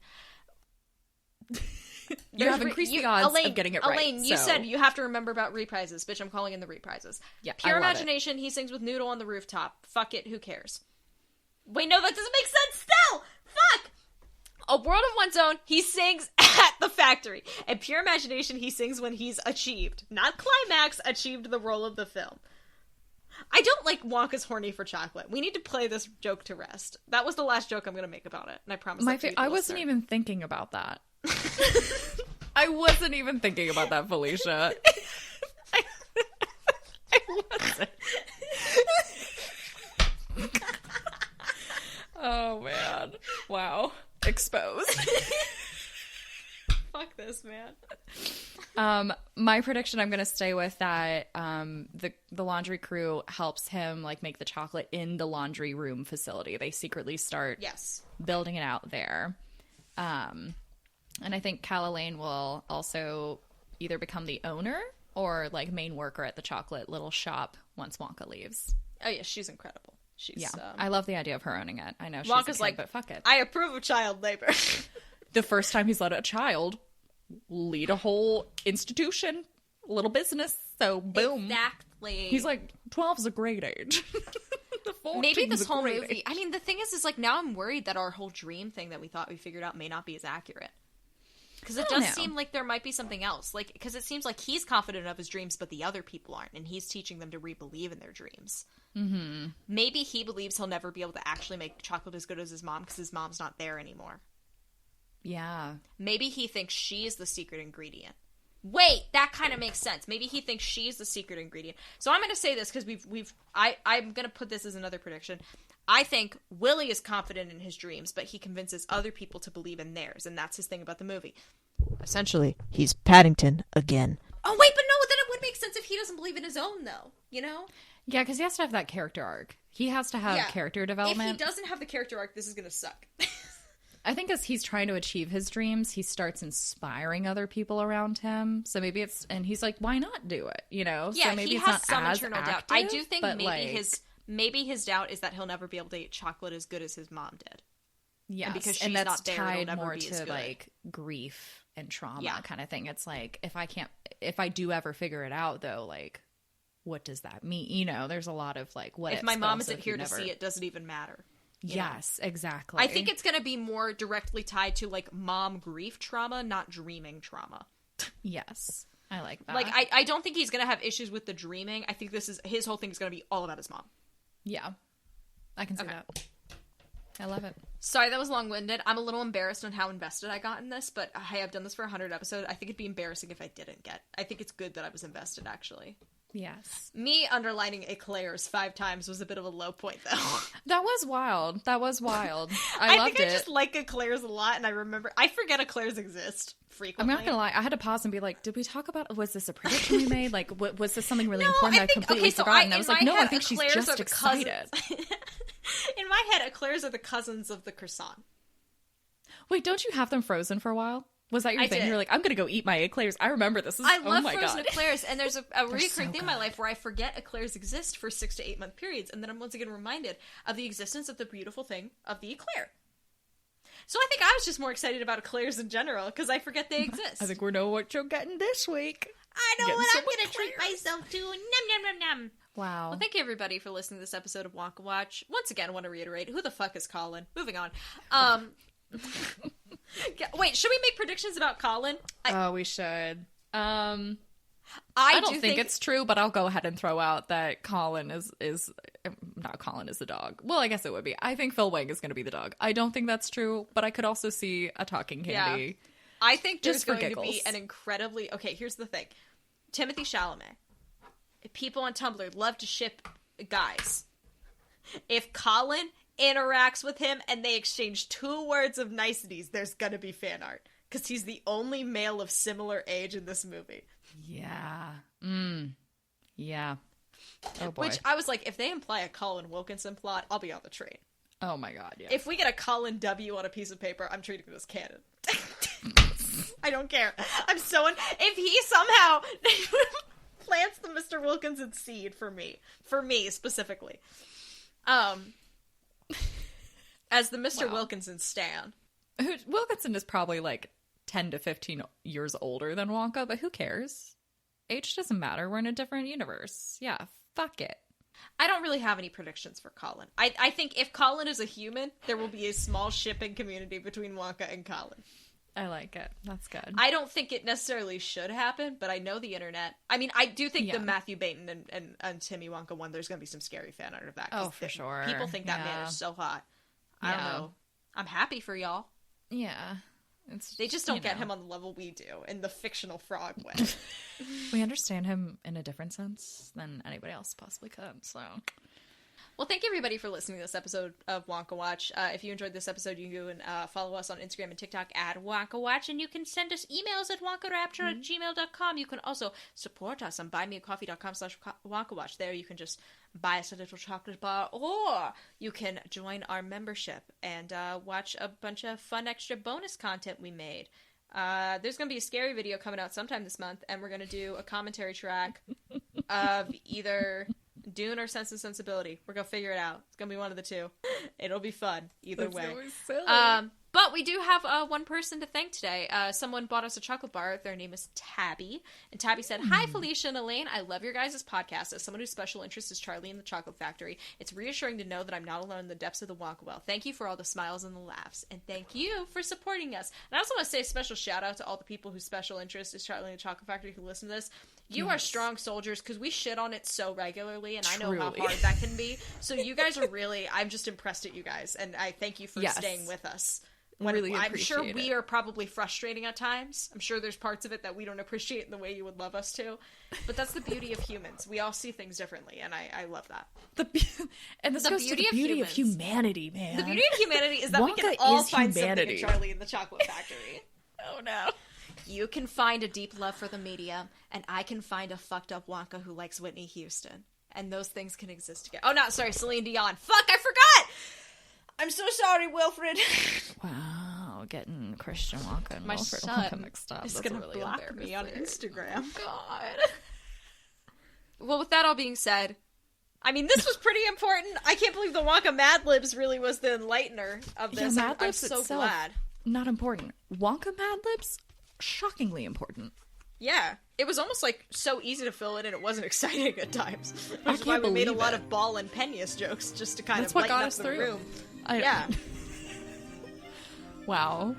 You have increased the odds of getting it right. Elaine, you said you have to remember about reprises. Bitch, I'm calling in the reprises. Yeah, Pure Imagination, he sings with Noodle on the rooftop. Fuck it, who cares? Wait, no, that doesn't make sense still! Fuck! A World of One's Own, he sings at the factory. And Pure Imagination, he sings when he's achieved. Not climax, achieved the role of the film. I don't like Wonka's horny for chocolate. We need to play this joke to rest. That was the last joke I'm going to make about it. And I promise I wasn't even thinking about that. I wasn't even thinking about that, Felicia. I wasn't. Oh, man. Wow. Exposed. Fuck this, man. My prediction, I'm going to stay with that the laundry crew helps him like make the chocolate in the laundry room facility. They secretly start building it out there. And I think Cal Lane will also either become the owner or like main worker at the chocolate little shop once Wonka leaves. Oh yeah, she's incredible. She's I love the idea of her owning it. I know she's Wonka's a kid, like, but fuck it. I approve of child labor. The first time he's let a child lead a whole institution, little business. So boom, exactly. He's like 12 is a great age. Maybe this whole movie. I mean, the thing is like now I'm worried that our whole dream thing that we thought we figured out may not be as accurate. Because it does seem like there might be something else. Like, because it seems like he's confident of his dreams, but the other people aren't, and he's teaching them to re-believe in their dreams. Mm-hmm. Maybe he believes he'll never be able to actually make chocolate as good as his mom because his mom's not there anymore. Yeah. Maybe he thinks she's the secret ingredient. Wait, that kind of makes sense. Maybe he thinks she's the secret ingredient. So I'm going to say this because I'm going to put this as another prediction. I think Willy is confident in his dreams, but he convinces other people to believe in theirs, and that's his thing about the movie. Essentially, he's Paddington again. Oh, wait, but no, then it would make sense if he doesn't believe in his own, though, you know? Yeah, because he has to have that character arc. He has to have character development. If he doesn't have the character arc, this is going to suck. I think as he's trying to achieve his dreams, he starts inspiring other people around him. So maybe and he's like, why not do it? You know? Yeah, so maybe he it's has not some as internal active, doubt. I do think maybe his doubt is that he'll never be able to eat chocolate as good as his mom did. Yes, and because she's and that's not there, tied more to like grief and trauma kind of thing. It's like if I do ever figure it out though, like what does that mean? You know, there's a lot of like what if my mom isn't here to see it, doesn't even matter. Yes, exactly. I think it's going to be more directly tied to like mom grief trauma, not dreaming trauma. Yes. I like that. Like, I don't think he's gonna have issues with the dreaming. I think his whole thing is gonna be all about his mom. Yeah. I can see that. I love it. Sorry, that was long-winded. I'm a little embarrassed on how invested I got in this, but hey, I've done this for 100 episodes. I think it'd be embarrassing if I didn't get. I think it's good that I was invested, actually. Yes. Me underlining eclairs 5 times was a bit of a low point, though. That was wild. I loved think it. I just like eclairs a lot, and I forget eclairs exist frequently. I'm not gonna lie. I had to pause and be like, "Did we talk about? Was this a prediction we made? Like, was this something really important that I completely forgot?" And I was like, "No, I think she's just excited." In my head, eclairs are the cousins of the croissant. Wait, don't you have them frozen for a while? Was that your thing? Did. You're like, I'm gonna go eat my eclairs. I remember this. I love oh my frozen God. eclairs, and there's a recurring so thing in my good. life where I forget eclairs exist for 6 to 8 month periods, and then I'm once again reminded of the existence of the beautiful thing of the eclair. So I think I was just more excited about eclairs in general because I forget they exist. I think we know what you're getting this week. I know Getting what some I'm gonna treat eclairs. myself to. Num num num num. Wow. Well, thank you everybody for listening to this episode of Wonka Watch. Once again, I want to reiterate, who the fuck is Colin? Moving on. Wait, should we make predictions about Colin? We should. I I don't do think it's true, but I'll go ahead and throw out that Colin is not Colin is the dog. Well, I guess it would be. I think Phil Wang is going to be the dog. I don't think that's true, but I could also see a talking candy. Yeah. I think there's Just for going to be giggles. an incredibly... Okay, here's the thing. Timothy Chalamet. People on Tumblr love to ship guys. If Colin interacts with him and they exchange 2 words of niceties, there's gonna be fan art. Because he's the only male of similar age in this movie. Yeah. Yeah. Oh boy. Which I was like, if they imply a Colin Wilkinson plot, I'll be on the train. Oh my God, yeah. If we get a Colin W on a piece of paper, I'm treating it as canon. I don't care. If he somehow plants the Mr. Wilkinson seed for me specifically, as the Mr. Wilkinson stan. Wilkinson is probably like 10 to 15 years older than Wonka, but who cares? Age doesn't matter. We're in a different universe. Yeah, fuck it. I don't really have any predictions for Colin. I think if Colin is a human, there will be a small shipping community between Wonka and Colin. I like it. That's good. I don't think it necessarily should happen, but I know the internet. I mean, I do think the Matthew Baton and Timmy Wonka one, there's going to be some scary fan art of that. Oh, for sure. People think that man is so hot. I don't know. I'm happy for y'all. Yeah. They just don't get him on the level we do in the fictional frog way. We understand him in a different sense than anybody else possibly could, so... Well, thank you everybody for listening to this episode of Wonka Watch. If you enjoyed this episode, you can follow us on Instagram and TikTok at Wonka Watch, and you can send us emails at wonkarapture@gmail.com. You can also support us on buymeacoffee.com/WonkaWatch. There you can just buy us a little chocolate bar, or you can join our membership and watch a bunch of fun extra bonus content we made. There's going to be a scary video coming out sometime this month, and we're going to do a commentary track of either Dune or Sense and Sensibility. We're going to figure it out. It's going to be one of the two. It'll be fun either way. Silly. But we do have one person to thank today. Someone bought us a chocolate bar. Their name is Tabby. And Tabby said, "Hi, Felicia and Elaine. I love your guys' podcast. As someone whose special interest is Charlie and the Chocolate Factory, it's reassuring to know that I'm not alone in the depths of the Wonka Well. Thank you for all the smiles and the laughs. And thank you for supporting us." And I also want to say a special shout out to all the people whose special interest is Charlie and the Chocolate Factory who listen to this. You are strong soldiers because we shit on it so regularly, and I know how hard that can be. So you guys are really, I'm just impressed at you guys. And I thank you for staying with us. I'm sure we are probably frustrating at times. I'm sure there's parts of it that we don't appreciate in the way you would love us to. But that's the beauty of humans. We all see things differently, and I love that. And this goes to the beauty of humanity, man. The beauty of humanity is that we can all find something in Charlie and the Chocolate Factory. Oh, no. You can find a deep love for the medium, and I can find a fucked up Wonka who likes Whitney Houston. And those things can exist together. Oh, no, sorry, Celine Dion. Fuck, I forgot! I'm so sorry, Wilfred. Wow, getting Christian Wonka and My Wilfred son Wonka mixed up. is That's going to really block me on Instagram. God. Well, with that all being said, I mean, this was pretty important. I can't believe the Wonka Madlibs really was the enlightener of this. Yeah, I'm so itself, glad. Not important. Wonka Madlibs, shockingly important. Yeah, it was almost like so easy to fill in, and it wasn't exciting at times. Which is why we believe made a lot it. of Ball and Peñas jokes just to kind That's of what lighten got up us the through. room. Yeah. Wow.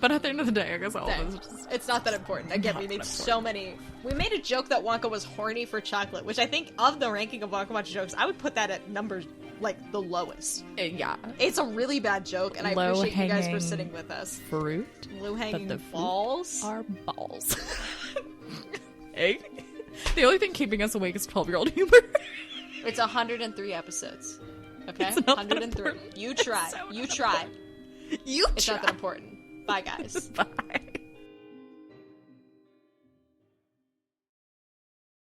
But at the end of the day, I guess all of this is just... It's not that important. Again, we made so many. We made a joke that Wonka was horny for chocolate, which I think of the ranking of Wonka Watch jokes, I would put that at number like the lowest. Yeah. It's a really bad joke, and I appreciate you guys for sitting with us. Fruit. Low hanging the balls are balls. Hey? The only thing keeping us awake is 12-year-old humor. It's 103 episodes. Okay? It's not 103. You try. So you try. You It's try. not that important. Bye, guys. Bye.